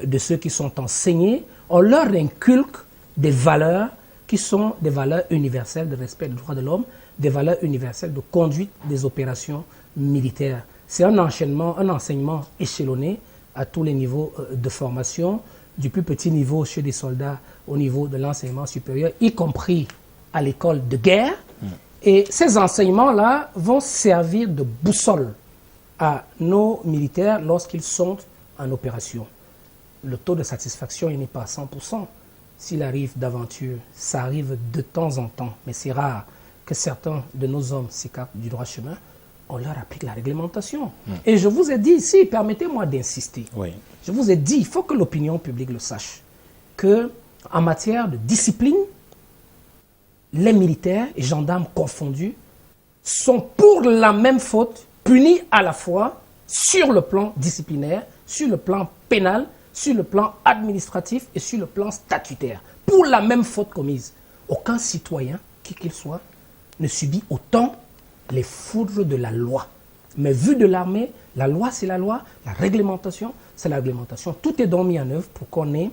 de ceux qui sont enseignés, on leur inculque des valeurs qui sont des valeurs universelles de respect des droits de l'homme, des valeurs universelles de conduite des opérations militaires. C'est un enseignement échelonné à tous les niveaux de formation, du plus petit niveau chez des soldats au niveau de l'enseignement supérieur, y compris à l'école de guerre. Et ces enseignements-là vont servir de boussole à nos militaires lorsqu'ils sont en opération. Le taux de satisfaction n'est pas à 100%. S'il arrive d'aventure, ça arrive de temps en temps, mais c'est rare que certains de nos hommes s'écartent du droit chemin. On leur applique la réglementation. Et je vous ai dit ici, permettez-moi d'insister. Oui. Je vous ai dit, il faut que l'opinion publique le sache, que en matière de discipline, les militaires et gendarmes confondus sont pour la même faute punis à la fois sur le plan disciplinaire, sur le plan pénal, sur le plan administratif et sur le plan statutaire. Pour la même faute commise. Aucun citoyen, qui qu'il soit, ne subit autant les foudres de la loi. Mais vu de l'armée, la loi c'est la loi, la réglementation c'est la réglementation. Tout est donc mis en œuvre pour qu'on ait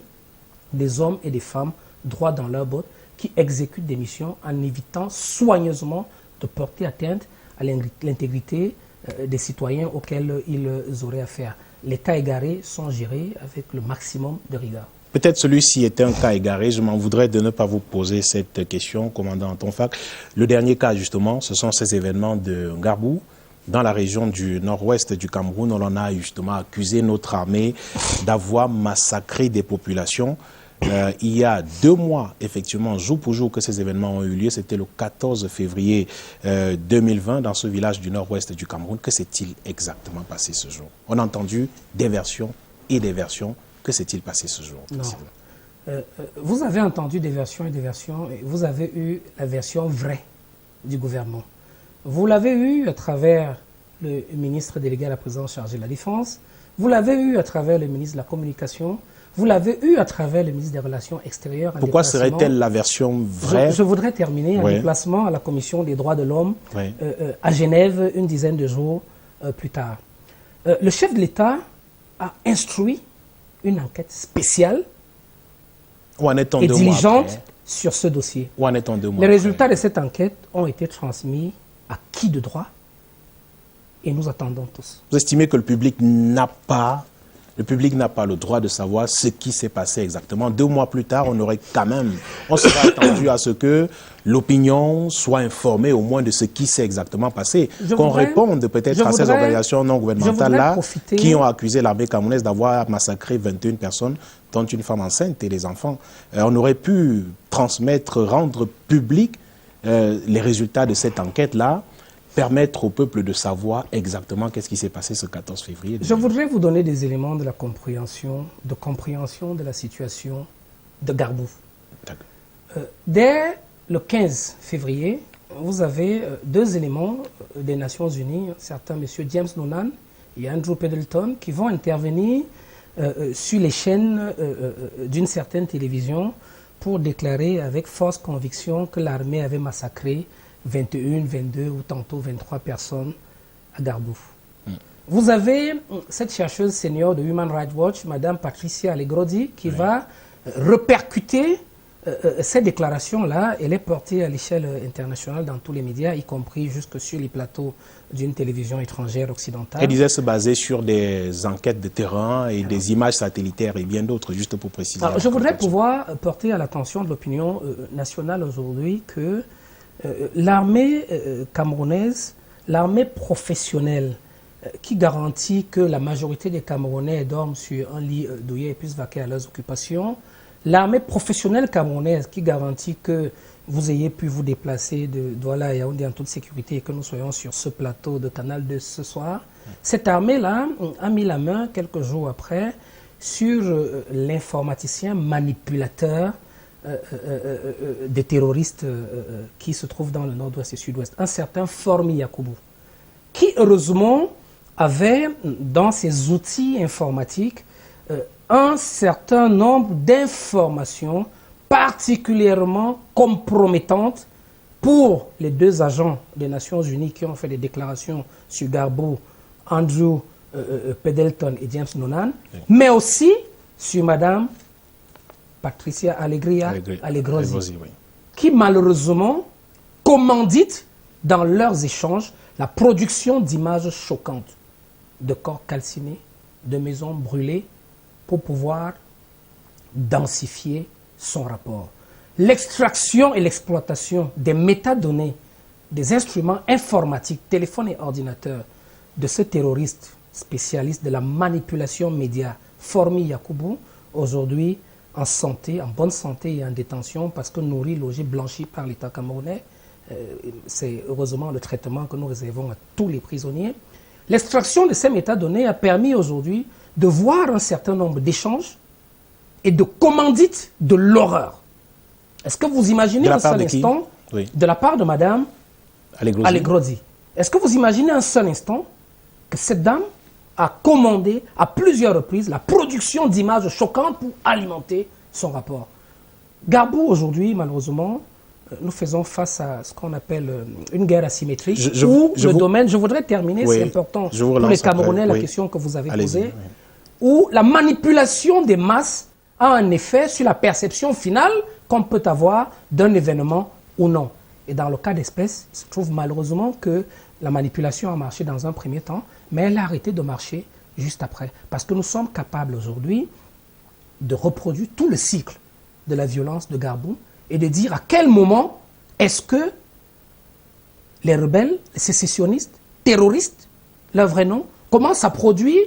des hommes et des femmes droits dans leurs bottes qui exécutent des missions en évitant soigneusement de porter atteinte à l'intégrité des citoyens auxquels ils auraient affaire. Les cas égarés sont gérés avec le maximum de rigueur. Peut-être celui-ci était un cas égaré. Je m'en voudrais de ne pas vous poser cette question, commandant Tonfack. Le dernier cas, justement, ce sont ces événements de Ngarbou, dans la région du nord-ouest du Cameroun. On en a justement accusé notre armée d'avoir massacré des populations. Il y a 2 mois, effectivement, jour pour jour que ces événements ont eu lieu. C'était le 14 février 2020 dans ce village du nord-ouest du Cameroun. Que s'est-il exactement passé ce jour? On a entendu des versions et des versions. Que s'est-il passé ce jour? Non. Vous avez entendu des versions et des versions. Et vous avez eu la version vraie du gouvernement. Vous l'avez eu à travers le ministre délégué à la présidence chargé de la Défense. Vous l'avez eu à travers le ministre de la Communication. Vous l'avez eu à travers le ministre des Relations extérieures. Pourquoi serait-elle la version vraie? Je voudrais terminer en déplacement à la Commission des droits de l'homme à Genève une dizaine de jours plus tard. Le chef de l'État a instruit une enquête spéciale et diligente sur ce dossier. Où en est-on 2 mois Les résultats de cette enquête ont été transmis à qui de droit? Et nous attendons tous. Vous estimez que le public n'a pas le droit de savoir ce qui s'est passé exactement? 2 mois plus tard, on serait attendu à ce que l'opinion soit informée au moins de ce qui s'est exactement passé. Qu'on réponde peut-être à ces organisations non gouvernementales-là qui ont accusé l'armée camerounaise d'avoir massacré 21 personnes, dont une femme enceinte et des enfants. On aurait pu rendre public les résultats de cette enquête-là, permettre au peuple de savoir exactement qu'est-ce qui s'est passé ce 14 février. Je voudrais vous donner des éléments de la compréhension de la situation de Ngarbou. Dès le 15 février, vous avez 2 éléments des Nations Unies, certains M. James Noonan et Andrew Pendleton, qui vont intervenir sur les chaînes d'une certaine télévision pour déclarer avec force conviction que l'armée avait massacré 21, 22 ou tantôt 23 personnes à Ngarbou. Vous avez cette chercheuse senior de Human Rights Watch, Mme Patricia Allegrodi, qui va repercuter cette déclaration-là, elle est portée à l'échelle internationale dans tous les médias, y compris jusque sur les plateaux d'une télévision étrangère occidentale. Elle disait se baser sur des enquêtes de terrain et des images satellitaires et bien d'autres, juste pour préciser. Alors, je voudrais pouvoir porter à l'attention de l'opinion nationale aujourd'hui que l'armée camerounaise, l'armée professionnelle, qui garantit que la majorité des Camerounais dorment sur un lit douillet et puissent vaquer à leurs occupations, l'armée professionnelle camerounaise qui garantit que vous ayez pu vous déplacer de Douala à Yaoundé en toute sécurité et que nous soyons sur ce plateau de Canal 2 ce soir, cette armée-là a mis la main quelques jours après sur l'informaticien manipulateur des terroristes qui se trouvent dans le nord-ouest et sud-ouest, un certain Formi Yakubu, qui heureusement avait dans ses outils informatiques un certain nombre d'informations particulièrement compromettantes pour les deux agents des Nations Unies qui ont fait des déclarations sur Garbou, Andrew Pendleton et James Nonan, mais aussi sur Madame Patricia Allegrozi, Oui. qui malheureusement commandite dans leurs échanges la production d'images choquantes de corps calcinés, de maisons brûlées, pour pouvoir densifier son rapport. L'extraction et l'exploitation des métadonnées, des instruments informatiques, téléphones et ordinateurs de ce terroriste spécialiste de la manipulation média, Formi Yakubu, aujourd'hui en santé, en bonne santé et en détention parce que nourri, logé, blanchi par l'État camerounais. C'est heureusement le traitement que nous réservons à tous les prisonniers. L'extraction de ces métadonnées a permis aujourd'hui de voir un certain nombre d'échanges et de commandites de l'horreur. Est-ce que vous imaginez un seul instant, de la part de Madame Allegrozi, est-ce que vous imaginez un seul instant que cette dame a commandé à plusieurs reprises la production d'images choquantes pour alimenter son rapport? Garbou, aujourd'hui, malheureusement, nous faisons face à ce qu'on appelle une guerre asymétrique domaine, je voudrais terminer, c'est important pour les Camerounais, la question que vous avez posée, où la manipulation des masses a un effet sur la perception finale qu'on peut avoir d'un événement ou non. Et dans le cas d'espèce, il se trouve malheureusement que la manipulation a marché dans un premier temps, mais elle a arrêté de marcher juste après. Parce que nous sommes capables aujourd'hui de reproduire tout le cycle de la violence de Garbou et de dire à quel moment est-ce que les rebelles, les sécessionnistes, terroristes, leur vrai nom, commencent à produire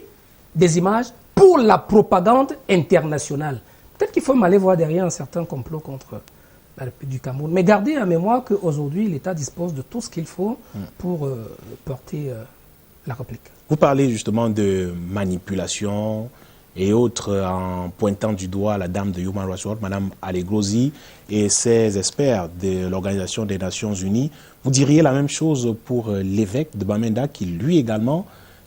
des images pour la propagande internationale. Peut-être qu'il faut aller voir derrière un certain complot contre la République du Cameroun. Mais gardez en mémoire qu'aujourd'hui, l'État dispose de tout ce qu'il faut pour porter la réplique. Vous parlez justement de manipulation et autres en pointant du doigt la dame de Human Rights Watch, Mme Allegrozi, et ses experts de l'Organisation des Nations Unies. Vous diriez la même chose pour l'évêque de Bamenda qui, lui également,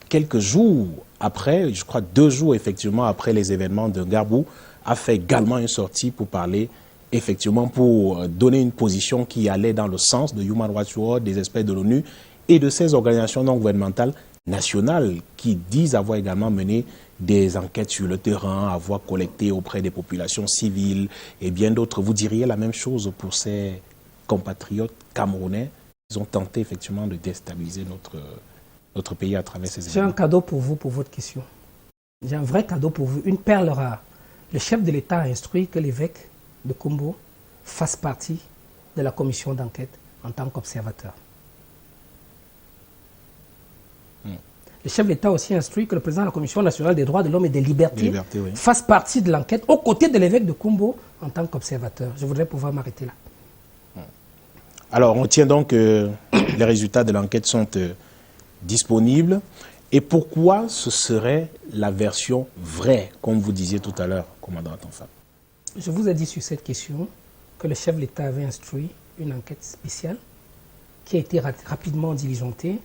quelques jours après, je crois 2 jours effectivement après les événements de Garbou, a fait également une sortie pour parler, effectivement, pour donner une position qui allait dans le sens de Human Rights Watch, des experts de l'ONU et de ces organisations non gouvernementales nationales qui disent avoir également mené des enquêtes sur le terrain, avoir collecté auprès des populations civiles et bien d'autres. Vous diriez la même chose pour ces compatriotes camerounais? Ils ont tenté effectivement de déstabiliser notre pays à travers ces événements. J'ai un cadeau pour vous, pour votre question. J'ai un vrai cadeau pour vous, une perle rare. Le chef de l'État a instruit que l'évêque de Kumbo fasse partie de la commission d'enquête en tant qu'observateur. Le chef de l'État a aussi instruit que le président de la Commission nationale des droits de l'homme et des libertés fasse partie de l'enquête aux côtés de l'évêque de Kumbo en tant qu'observateur. Je voudrais pouvoir m'arrêter là. Alors, on tient donc que les résultats de l'enquête sont disponibles. Et pourquoi ce serait la version vraie, comme vous disiez tout à l'heure, commandant Tanfa? Je vous ai dit sur cette question que le chef de l'État avait instruit une enquête spéciale qui a été rapidement diligentée.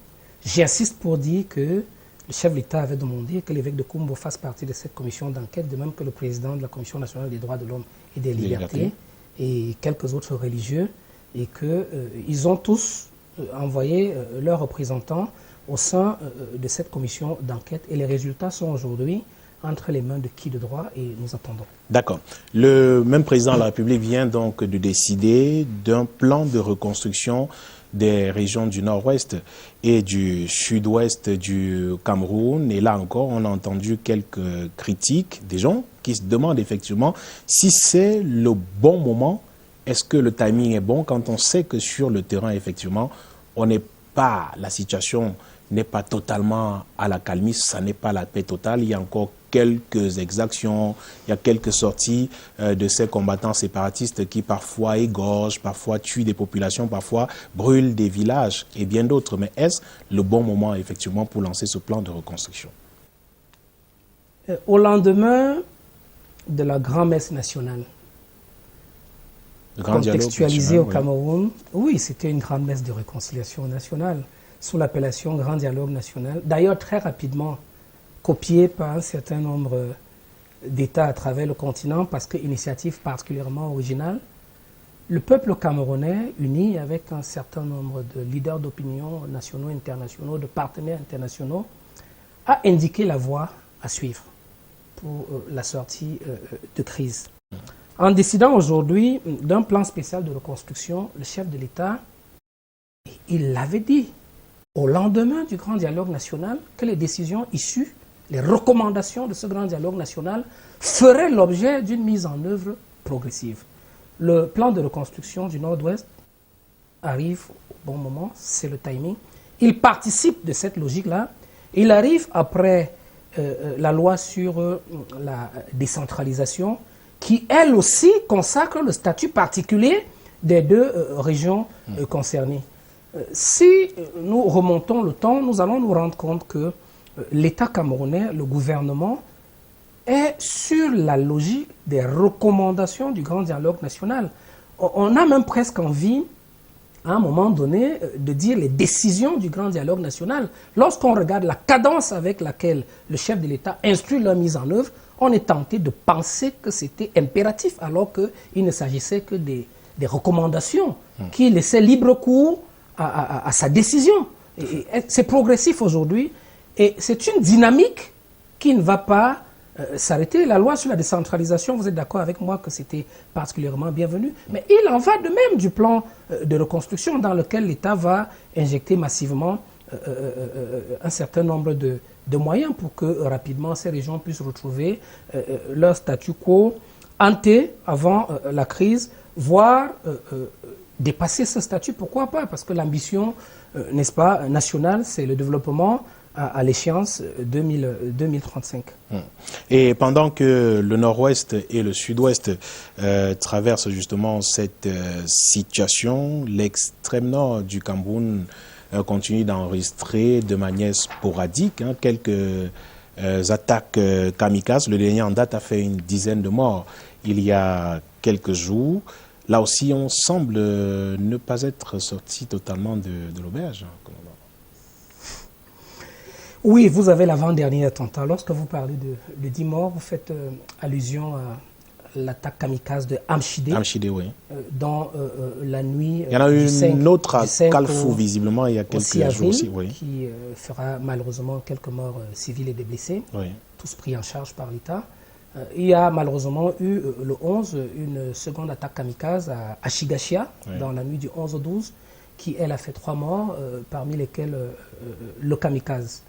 J'insiste pour dire que le chef de l'État avait demandé que l'évêque de Kumbo fasse partie de cette commission d'enquête, de même que le président de la Commission nationale des droits de l'homme et des libertés et quelques autres religieux, et qu'ils ont tous envoyé leurs représentants au sein de cette commission d'enquête. Et les résultats sont aujourd'hui entre les mains de qui de droit et nous attendons. D'accord. Le même président de la République vient donc de décider d'un plan de reconstruction des régions du nord-ouest et du sud-ouest du Cameroun. Et là encore, on a entendu quelques critiques des gens qui se demandent effectivement si c'est le bon moment. Est-ce que le timing est bon quand on sait que sur le terrain, effectivement, la situation n'est pas totalement à la calmie, ça n'est pas la paix totale. Il y a encore quelques exactions, il y a quelques sorties de ces combattants séparatistes qui parfois égorgent, parfois tuent des populations, parfois brûlent des villages et bien d'autres. Mais est-ce le bon moment, effectivement, pour lancer ce plan de reconstruction? Au lendemain de la grand-messe nationale, contextualisée au Cameroun, oui, c'était une grande messe de réconciliation nationale, sous l'appellation Grand Dialogue National. D'ailleurs, très rapidement, copié par un certain nombre d'États à travers le continent, parce que initiative particulièrement originale, le peuple camerounais, uni avec un certain nombre de leaders d'opinion nationaux, internationaux, de partenaires internationaux, a indiqué la voie à suivre pour la sortie de crise. En décidant aujourd'hui d'un plan spécial de reconstruction, le chef de l'État, il l'avait dit au lendemain du Grand Dialogue National que les décisions issues, les recommandations de ce Grand Dialogue National feraient l'objet d'une mise en œuvre progressive. Le plan de reconstruction du Nord-Ouest arrive au bon moment, c'est le timing. Il participe de cette logique-là. Il arrive après la loi sur la décentralisation, qui, elle aussi, consacre le statut particulier des deux régions concernées. Si nous remontons le temps, nous allons nous rendre compte que l'État camerounais, le gouvernement, est sur la logique des recommandations du Grand Dialogue National. On a même presque envie, à un moment donné, de dire les décisions du Grand Dialogue National. Lorsqu'on regarde la cadence avec laquelle le chef de l'État instruit leur mise en œuvre, on est tenté de penser que c'était impératif, alors qu'il ne s'agissait que des recommandations qui laissaient libre cours à sa décision. C'est progressif aujourd'hui et c'est une dynamique qui ne va pas s'arrêter. La loi sur la décentralisation, vous êtes d'accord avec moi que c'était particulièrement bienvenu, mais il en va de même du plan de reconstruction dans lequel l'État va injecter massivement un certain nombre de moyens pour que rapidement ces régions puissent retrouver leur statu quo ante avant la crise, voire dépasser ce statut. Pourquoi pas? Parce que l'ambition, n'est-ce pas, nationale, c'est le développement à l'échéance 2035. Et pendant que le nord-ouest et le sud-ouest traversent justement cette situation, l'extrême nord du Cameroun continue d'enregistrer de manière sporadique quelques attaques kamikazes. Le dernier en date a fait une dizaine de morts il y a quelques jours. Là aussi, on semble ne pas être sorti totalement de l'auberge. Oui, vous avez l'avant-dernier attentat. Lorsque vous parlez de 10 morts, vous faites allusion à l'attaque kamikaze de Amchidé. Amchidé, oui. Dans la nuit il y en a une autre à Kalfou, visiblement, il y a quelques jours aussi. Oui. Qui fera malheureusement quelques morts civils et des blessés, oui. Tous pris en charge par l'État. Il y a malheureusement eu le 11 une seconde attaque kamikaze à Chigachia, oui. Dans la nuit du 11 au 12, qui, elle, a fait 3 morts, parmi lesquels le kamikaze.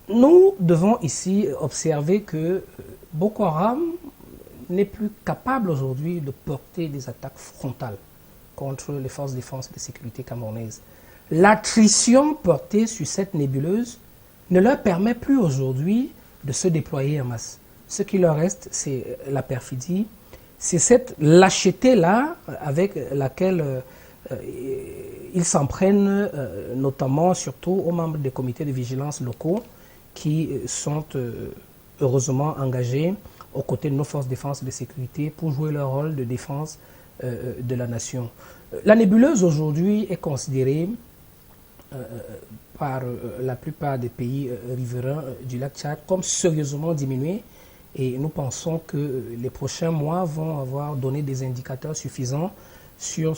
Nous devons ici observer que Boko Haram n'est plus capable aujourd'hui de porter des attaques frontales contre les forces de défense et de sécurité camerounaises. L'attrition portée sur cette nébuleuse ne leur permet plus aujourd'hui de se déployer en masse. Ce qui leur reste, c'est la perfidie, c'est cette lâcheté-là avec laquelle ils s'en prennent, notamment, surtout aux membres des comités de vigilance locaux qui sont heureusement engagés aux côtés de nos forces de défense et de sécurité pour jouer leur rôle de défense de la nation. La nébuleuse aujourd'hui est considérée par la plupart des pays riverains du lac Tchad comme sérieusement diminuée et nous pensons que les prochains mois vont avoir donné des indicateurs suffisants sur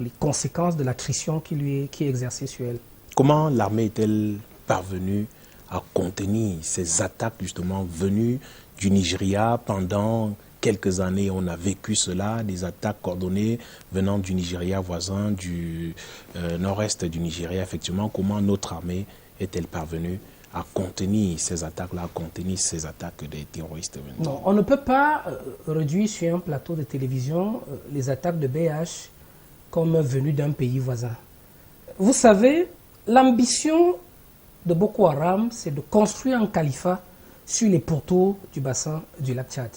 les conséquences de l'attrition qui est exercée sur elle. Comment l'armée est-elle parvenue à contenir ces attaques justement venues du Nigeria pendant quelques années? On a vécu cela, des attaques coordonnées venant du Nigeria voisin, du nord-est du Nigeria. Effectivement, comment notre armée est-elle parvenue à contenir ces attaques-là, à contenir ces attaques des terroristes venus? Non, on ne peut pas réduire sur un plateau de télévision les attaques de BH comme venues d'un pays voisin. Vous savez, l'ambition de Boko Haram, c'est de construire un califat sur les pourtours du bassin du lac Tchad.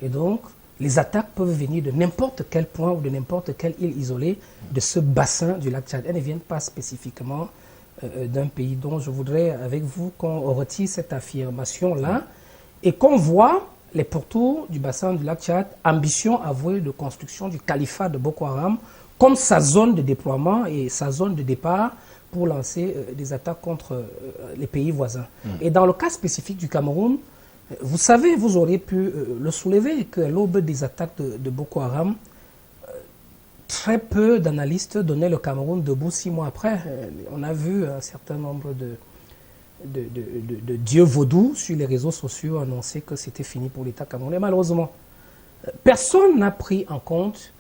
Et donc, les attaques peuvent venir de n'importe quel point ou de n'importe quelle île isolée de ce bassin du lac Tchad. Elles ne viennent pas spécifiquement d'un pays. Donc, je voudrais avec vous qu'on retire cette affirmation-là et qu'on voit les pourtours du bassin du lac Tchad, ambition avouée de construction du califat de Boko Haram, comme sa zone de déploiement et sa zone de départ pour lancer des attaques contre les pays voisins. Et dans le cas spécifique du Cameroun, vous savez, vous auriez pu le soulever, qu'à l'aube des attaques de Boko Haram, très peu d'analystes donnaient le Cameroun debout 6 mois après. On a vu un certain nombre de dieux vaudous sur les réseaux sociaux annoncer que c'était fini pour l'État camerounais. Malheureusement, personne n'a pris en compte,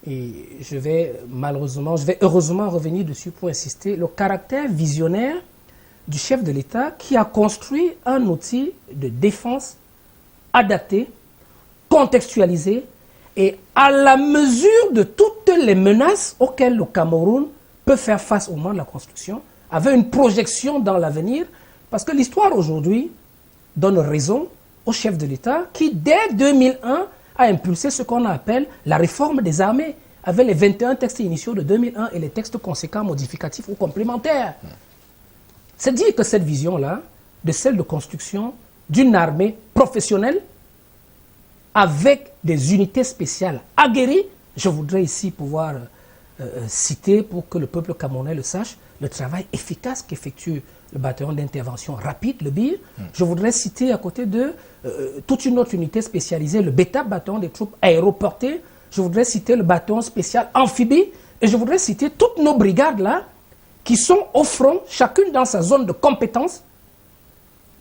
et je vais heureusement revenir dessus pour insister, le caractère visionnaire du chef de l'État qui a construit un outil de défense adapté, contextualisé et à la mesure de toutes les menaces auxquelles le Cameroun peut faire face au moment de la construction, avec une projection dans l'avenir, parce que l'histoire aujourd'hui donne raison au chef de l'État qui, dès 2001, a impulsé ce qu'on appelle la réforme des armées, avec les 21 textes initiaux de 2001 et les textes conséquents modificatifs ou complémentaires. C'est dire que cette vision-là, de celle de construction d'une armée professionnelle, avec des unités spéciales aguerries, je voudrais ici pouvoir citer, pour que le peuple camerounais le sache, le travail efficace qu'effectue le bataillon d'intervention rapide, le BIR. Je voudrais citer à côté de toute une autre unité spécialisée, le BETA, bataillon des troupes aéroportées. Je voudrais citer le bataillon spécial amphibie. Et je voudrais citer toutes nos brigades là, qui sont au front, chacune dans sa zone de compétence,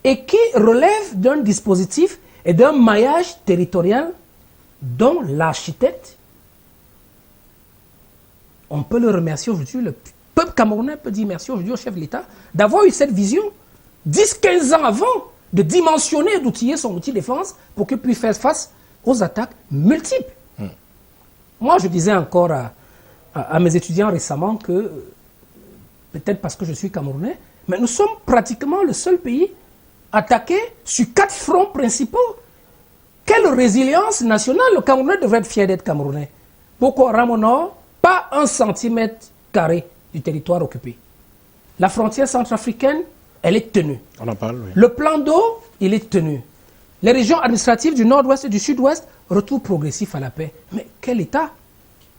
et qui relèvent d'un dispositif et d'un maillage territorial dont l'architecte, on peut le remercier aujourd'hui, le peuple camerounais peut dire merci aujourd'hui au chef de l'État, d'avoir eu cette vision 10-15 ans avant, de dimensionner et d'outiller son outil de défense pour qu'il puisse faire face aux attaques multiples. Moi, je disais encore à mes étudiants récemment que, peut-être parce que je suis camerounais, mais nous sommes pratiquement le seul pays attaqué sur 4 fronts principaux. Quelle résilience nationale! Le Camerounais devrait être fier d'être camerounais. Boko Haram au nord, pas 1 centimètre carré du territoire occupé. La frontière centrafricaine, elle est tenue. On en parle, oui. Le plan d'eau, il est tenu. Les régions administratives du nord-ouest et du sud-ouest, retour progressif à la paix. Mais quel État!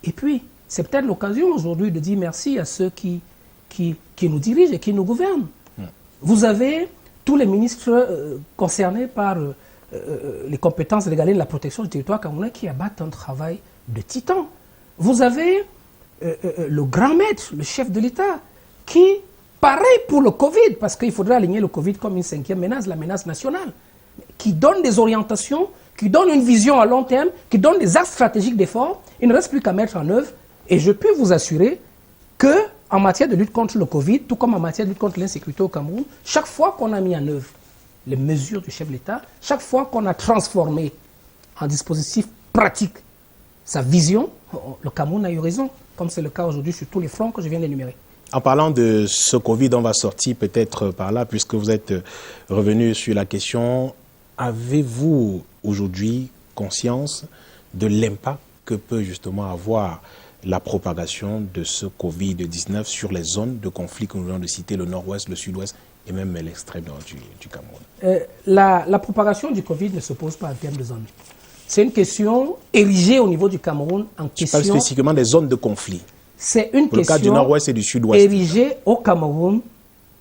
Et puis, c'est peut-être l'occasion aujourd'hui de dire merci à ceux qui nous dirigent et qui nous gouvernent. Vous avez tous les ministres concernés par les compétences légales de la protection du territoire camerounais qui abattent un travail de titan. Vous avez le grand maître, le chef de l'État, qui, pareil pour le Covid, parce qu'il faudrait aligner le Covid comme une 5e menace, la menace nationale, qui donne des orientations, qui donne une vision à long terme, qui donne des axes stratégiques d'effort. Il ne reste plus qu'à mettre en œuvre. Et je peux vous assurer que, en matière de lutte contre le Covid, tout comme en matière de lutte contre l'insécurité au Cameroun, chaque fois qu'on a mis en œuvre les mesures du chef de l'État, chaque fois qu'on a transformé en dispositif pratique sa vision, le Cameroun a eu raison, comme c'est le cas aujourd'hui sur tous les fronts que je viens d'énumérer. En parlant de ce Covid, on va sortir peut-être par là, puisque vous êtes revenu sur la question. Avez-vous aujourd'hui conscience de l'impact que peut justement avoir la propagation de ce Covid-19 sur les zones de conflit que nous venons de citer, le nord-ouest, le sud-ouest et même l'extrême nord du Cameroun? La propagation du Covid ne se pose pas en termes de zones. C'est une question érigée au niveau du Cameroun en question... Je parle spécifiquement des zones de conflit. C'est une pour question le cas du nord-ouest et du sud-ouest. Érigée au Cameroun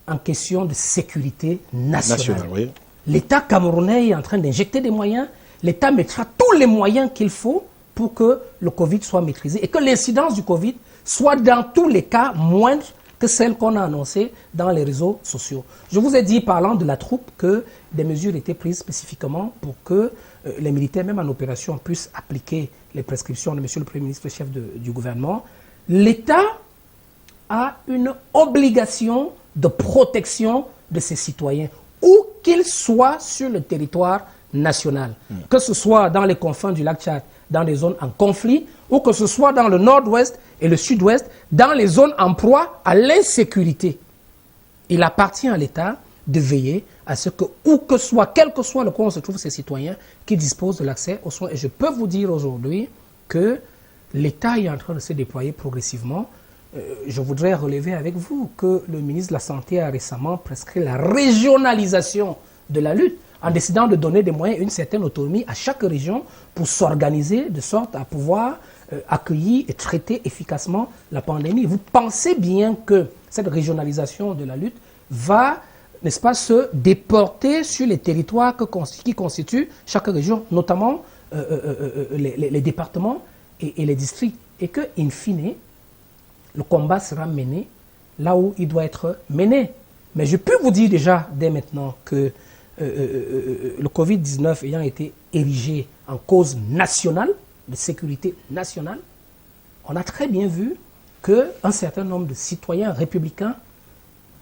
en question de sécurité nationale. Oui. L'État camerounais est en train d'injecter des moyens. L'État mettra tous les moyens qu'il faut pour que le Covid soit maîtrisé et que l'incidence du Covid soit dans tous les cas moindre que celles qu'on a annoncées dans les réseaux sociaux. Je vous ai dit, parlant de la troupe, que des mesures étaient prises spécifiquement pour que les militaires, même en opération, puissent appliquer les prescriptions de M. le Premier ministre, chef du gouvernement. L'État a une obligation de protection de ses citoyens, où qu'ils soient sur le territoire national, que ce soit dans les confins du lac Tchad, dans les zones en conflit, ou que ce soit dans le nord-ouest et le sud-ouest, dans les zones en proie à l'insécurité. Il appartient à l'État de veiller à ce que, où que soit, quel que soit le coin où se trouvent ces citoyens, qui disposent de l'accès aux soins. Et je peux vous dire aujourd'hui que l'État est en train de se déployer progressivement. Je voudrais relever avec vous que le ministre de la Santé a récemment prescrit la régionalisation de la lutte, en décidant de donner des moyens et une certaine autonomie à chaque région pour s'organiser de sorte à pouvoir accueillir et traiter efficacement la pandémie. Vous pensez bien que cette régionalisation de la lutte va, n'est-ce pas, se déporter sur les territoires qui constituent chaque région, notamment les départements et les districts, et que, in fine, le combat sera mené là où il doit être mené. Mais je peux vous dire déjà, dès maintenant, que le Covid-19 ayant été érigé en cause nationale, de sécurité nationale, on a très bien vu qu'un certain nombre de citoyens républicains,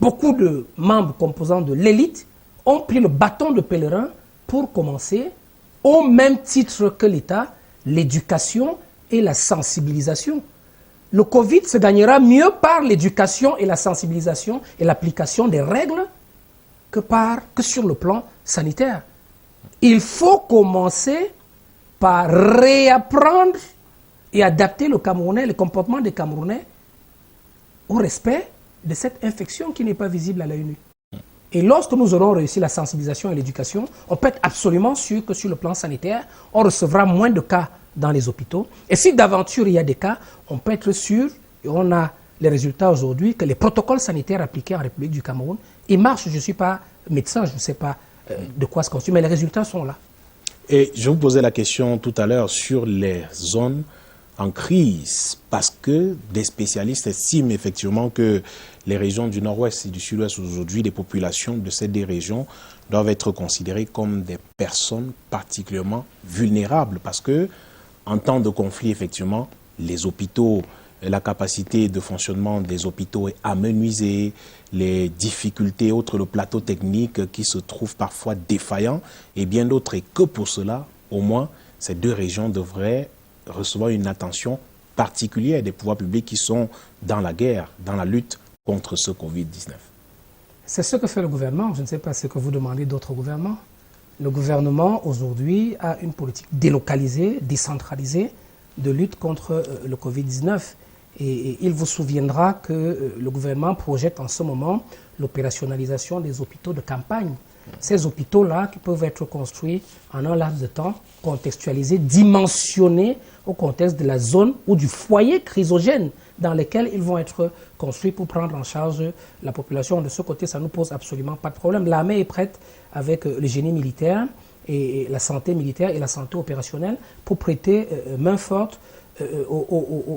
beaucoup de membres composants de l'élite, ont pris le bâton de pèlerin pour commencer, au même titre que l'État, l'éducation et la sensibilisation. Le Covid se gagnera mieux par l'éducation et la sensibilisation et l'application des règles que sur le plan sanitaire. Il faut commencer par réapprendre et adapter le comportement des Camerounais au respect de cette infection qui n'est pas visible à l'œil nu. Et lorsque nous aurons réussi la sensibilisation et l'éducation, on peut être absolument sûr que sur le plan sanitaire, on recevra moins de cas dans les hôpitaux. Et si d'aventure il y a des cas, on peut être sûr, et on a les résultats aujourd'hui, que les protocoles sanitaires appliqués en République du Cameroun, ils marchent. Je ne suis pas médecin, je ne sais pas de quoi se constitue, mais les résultats sont là. Et je vous posais la question tout à l'heure sur les zones en crise, parce que des spécialistes estiment effectivement que les régions du nord-ouest et du sud-ouest aujourd'hui, les populations de ces deux régions doivent être considérées comme des personnes particulièrement vulnérables, parce que en temps de conflit, effectivement, les hôpitaux, la capacité de fonctionnement des hôpitaux est amenuisée, les difficultés, outre le plateau technique qui se trouve parfois défaillant, et bien d'autres. Et que pour cela, au moins, ces deux régions devraient recevoir une attention particulière des pouvoirs publics qui sont dans la guerre, dans la lutte contre ce Covid-19. C'est ce que fait le gouvernement. Je ne sais pas ce que vous demandez d'autres gouvernements. Le gouvernement, aujourd'hui, a une politique délocalisée, décentralisée, de lutte contre le Covid-19. Et il vous souviendra que le gouvernement projette en ce moment l'opérationnalisation des hôpitaux de campagne. Ces hôpitaux-là qui peuvent être construits en un laps de temps, contextualisés, dimensionnés au contexte de la zone ou du foyer chrysogène dans lesquels ils vont être construits pour prendre en charge la population. De ce côté, ça ne nous pose absolument pas de problème. L'armée est prête avec le génie militaire et la santé militaire et la santé opérationnelle pour prêter main forte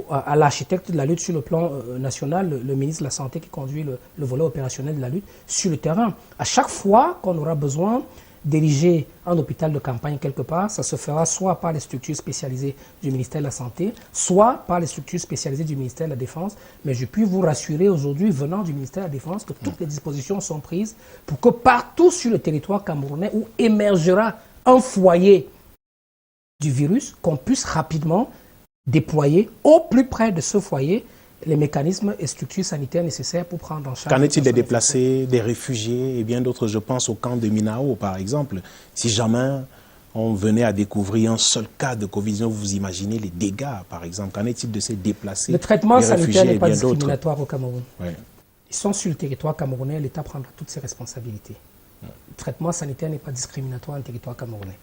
à l'architecte de la lutte sur le plan national, le ministre de la Santé qui conduit le volet opérationnel de la lutte sur le terrain. À chaque fois qu'on aura besoin d'ériger un hôpital de campagne quelque part, ça se fera soit par les structures spécialisées du ministère de la Santé, soit par les structures spécialisées du ministère de la Défense. Mais je puis vous rassurer aujourd'hui, venant du ministère de la Défense, que toutes les dispositions sont prises pour que partout sur le territoire camerounais où émergera un foyer du virus, qu'on puisse rapidement déployer au plus près de ce foyer les mécanismes et structures sanitaires nécessaires pour prendre en charge. Qu'en est-il des déplacés, des réfugiés et bien d'autres? Je pense au camp de Minao, par exemple. Si jamais on venait à découvrir un seul cas de Covid, vous imaginez les dégâts, par exemple. Qu'en est-il de ces déplacés? Le traitement sanitaire n'est pas discriminatoire au Cameroun. Ouais. Ils sont sur le territoire camerounais, l'État prendra toutes ses responsabilités. Le traitement sanitaire n'est pas discriminatoire en territoire camerounais.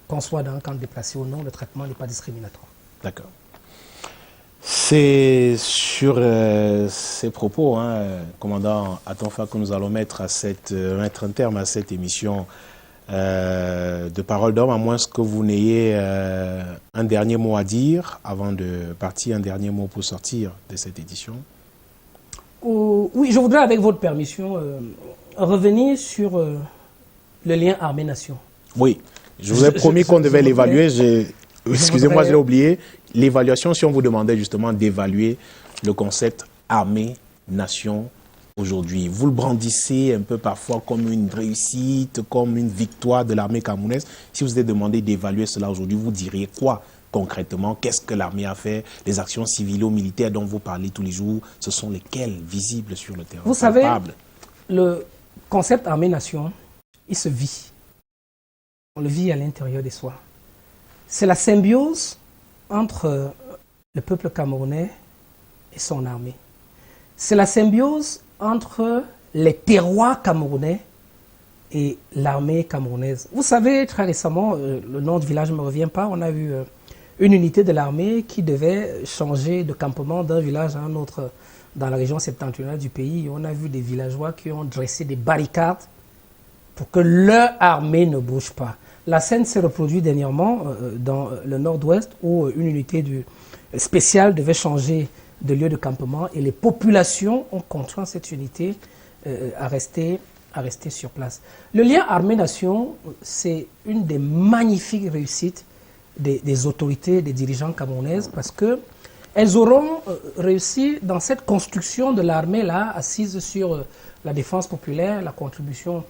Qu'on soit dans un camp déplacé ou non, le traitement n'est pas discriminatoire. D'accord. C'est sur ces propos, commandant Atonfa, que nous allons mettre un terme à cette émission de Parole d'Homme, à moins que vous n'ayez un dernier mot à dire avant de partir, un dernier mot pour sortir de cette édition. Oui, je voudrais, avec votre permission, revenir sur le lien armée-nation. Oui, je vous ai promis qu'on devait l'évaluer. Excusez-moi, je l'ai oublié. L'évaluation, si on vous demandait justement d'évaluer le concept armée-nation aujourd'hui, vous le brandissez un peu parfois comme une réussite, comme une victoire de l'armée camerounaise. Si vous êtes demandé d'évaluer cela aujourd'hui, vous diriez quoi concrètement? Qu'est-ce que l'armée a fait? Les actions civilo-militaires dont vous parlez tous les jours, ce sont lesquelles visibles sur le terrain? Vous savez, le concept armée-nation, il se vit. On le vit à l'intérieur de soi. C'est la symbiose entre le peuple camerounais et son armée. C'est la symbiose entre les terroirs camerounais et l'armée camerounaise. Vous savez, très récemment, le nom du village ne me revient pas, on a eu une unité de l'armée qui devait changer de campement d'un village à un autre dans la région septentrionale du pays. On a vu des villageois qui ont dressé des barricades pour que leur armée ne bouge pas. La scène s'est reproduite dernièrement dans le nord-ouest où une unité spéciale devait changer de lieu de campement et les populations ont contraint cette unité à rester sur place. Le lien armée-nation, c'est une des magnifiques réussites des autorités, des dirigeants camerounaises parce qu'elles auront réussi dans cette construction de l'armée-là, assise sur la défense populaire, la contribution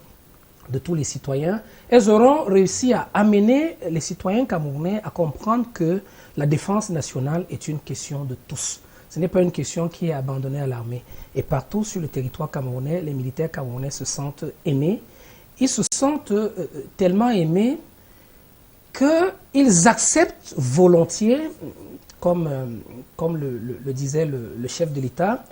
de tous les citoyens, elles auront réussi à amener les citoyens camerounais à comprendre que la défense nationale est une question de tous. Ce n'est pas une question qui est abandonnée à l'armée. Et partout sur le territoire camerounais, les militaires camerounais se sentent aimés. Ils se sentent tellement aimés qu'ils acceptent volontiers, comme le disait le chef de l'État,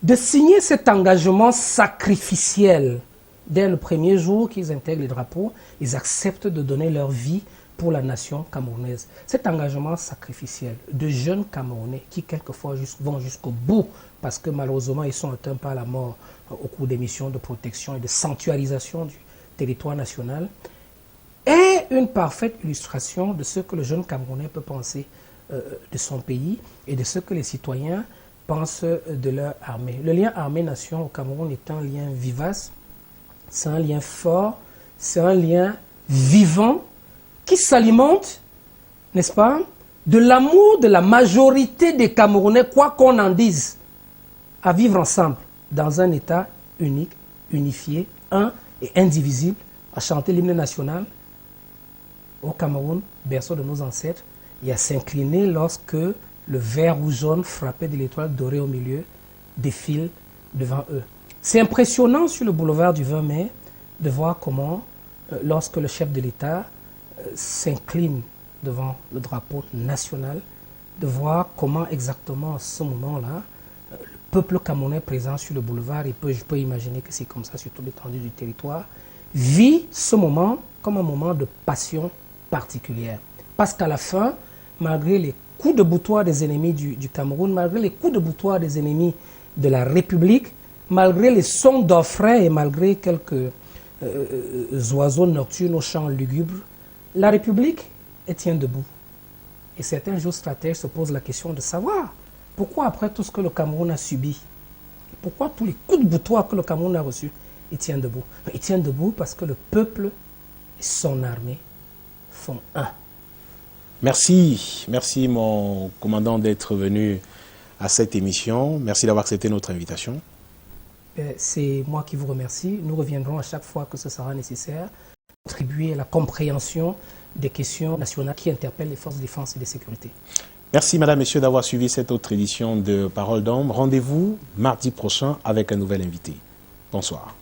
de signer cet engagement sacrificiel. Dès le premier jour qu'ils intègrent les drapeaux, ils acceptent de donner leur vie pour la nation camerounaise. Cet engagement sacrificiel de jeunes Camerounais qui quelquefois vont jusqu'au bout parce que malheureusement ils sont atteints par la mort au cours des missions de protection et de sanctuarisation du territoire national est une parfaite illustration de ce que le jeune Camerounais peut penser de son pays et de ce que les citoyens pensent de leur armée. Le lien armée-nation au Cameroun est un lien vivace. C'est un lien fort, c'est un lien vivant qui s'alimente, n'est-ce pas, de l'amour de la majorité des Camerounais, quoi qu'on en dise, à vivre ensemble dans un État unique, unifié, un et indivisible, à chanter l'hymne national au Cameroun, berceau de nos ancêtres, et à s'incliner lorsque le vert ou jaune frappé de l'étoile dorée au milieu défile devant eux. C'est impressionnant sur le boulevard du 20 mai de voir comment, lorsque le chef de l'État s'incline devant le drapeau national, de voir comment exactement à ce moment-là, le peuple camerounais présent sur le boulevard, et je peux imaginer que c'est comme ça sur toute l'étendue du territoire, vit ce moment comme un moment de passion particulière. Parce qu'à la fin, malgré les coups de boutoir des ennemis du Cameroun, malgré les coups de boutoir des ennemis de la République, malgré les sons d'orfraie et malgré quelques oiseaux nocturnes aux chants lugubres, la République tient debout. Et certains géostratèges se posent la question de savoir pourquoi, après tout ce que le Cameroun a subi, pourquoi tous les coups de boutoir que le Cameroun a reçus, il tient debout. Il tient debout parce que le peuple et son armée font un. Merci mon commandant d'être venu à cette émission. Merci d'avoir accepté notre invitation. C'est moi qui vous remercie. Nous reviendrons à chaque fois que ce sera nécessaire pour contribuer à la compréhension des questions nationales qui interpellent les forces de défense et de sécurité. Merci Madame, Messieurs d'avoir suivi cette autre édition de Parole d'Homme. Rendez-vous mardi prochain avec un nouvel invité. Bonsoir.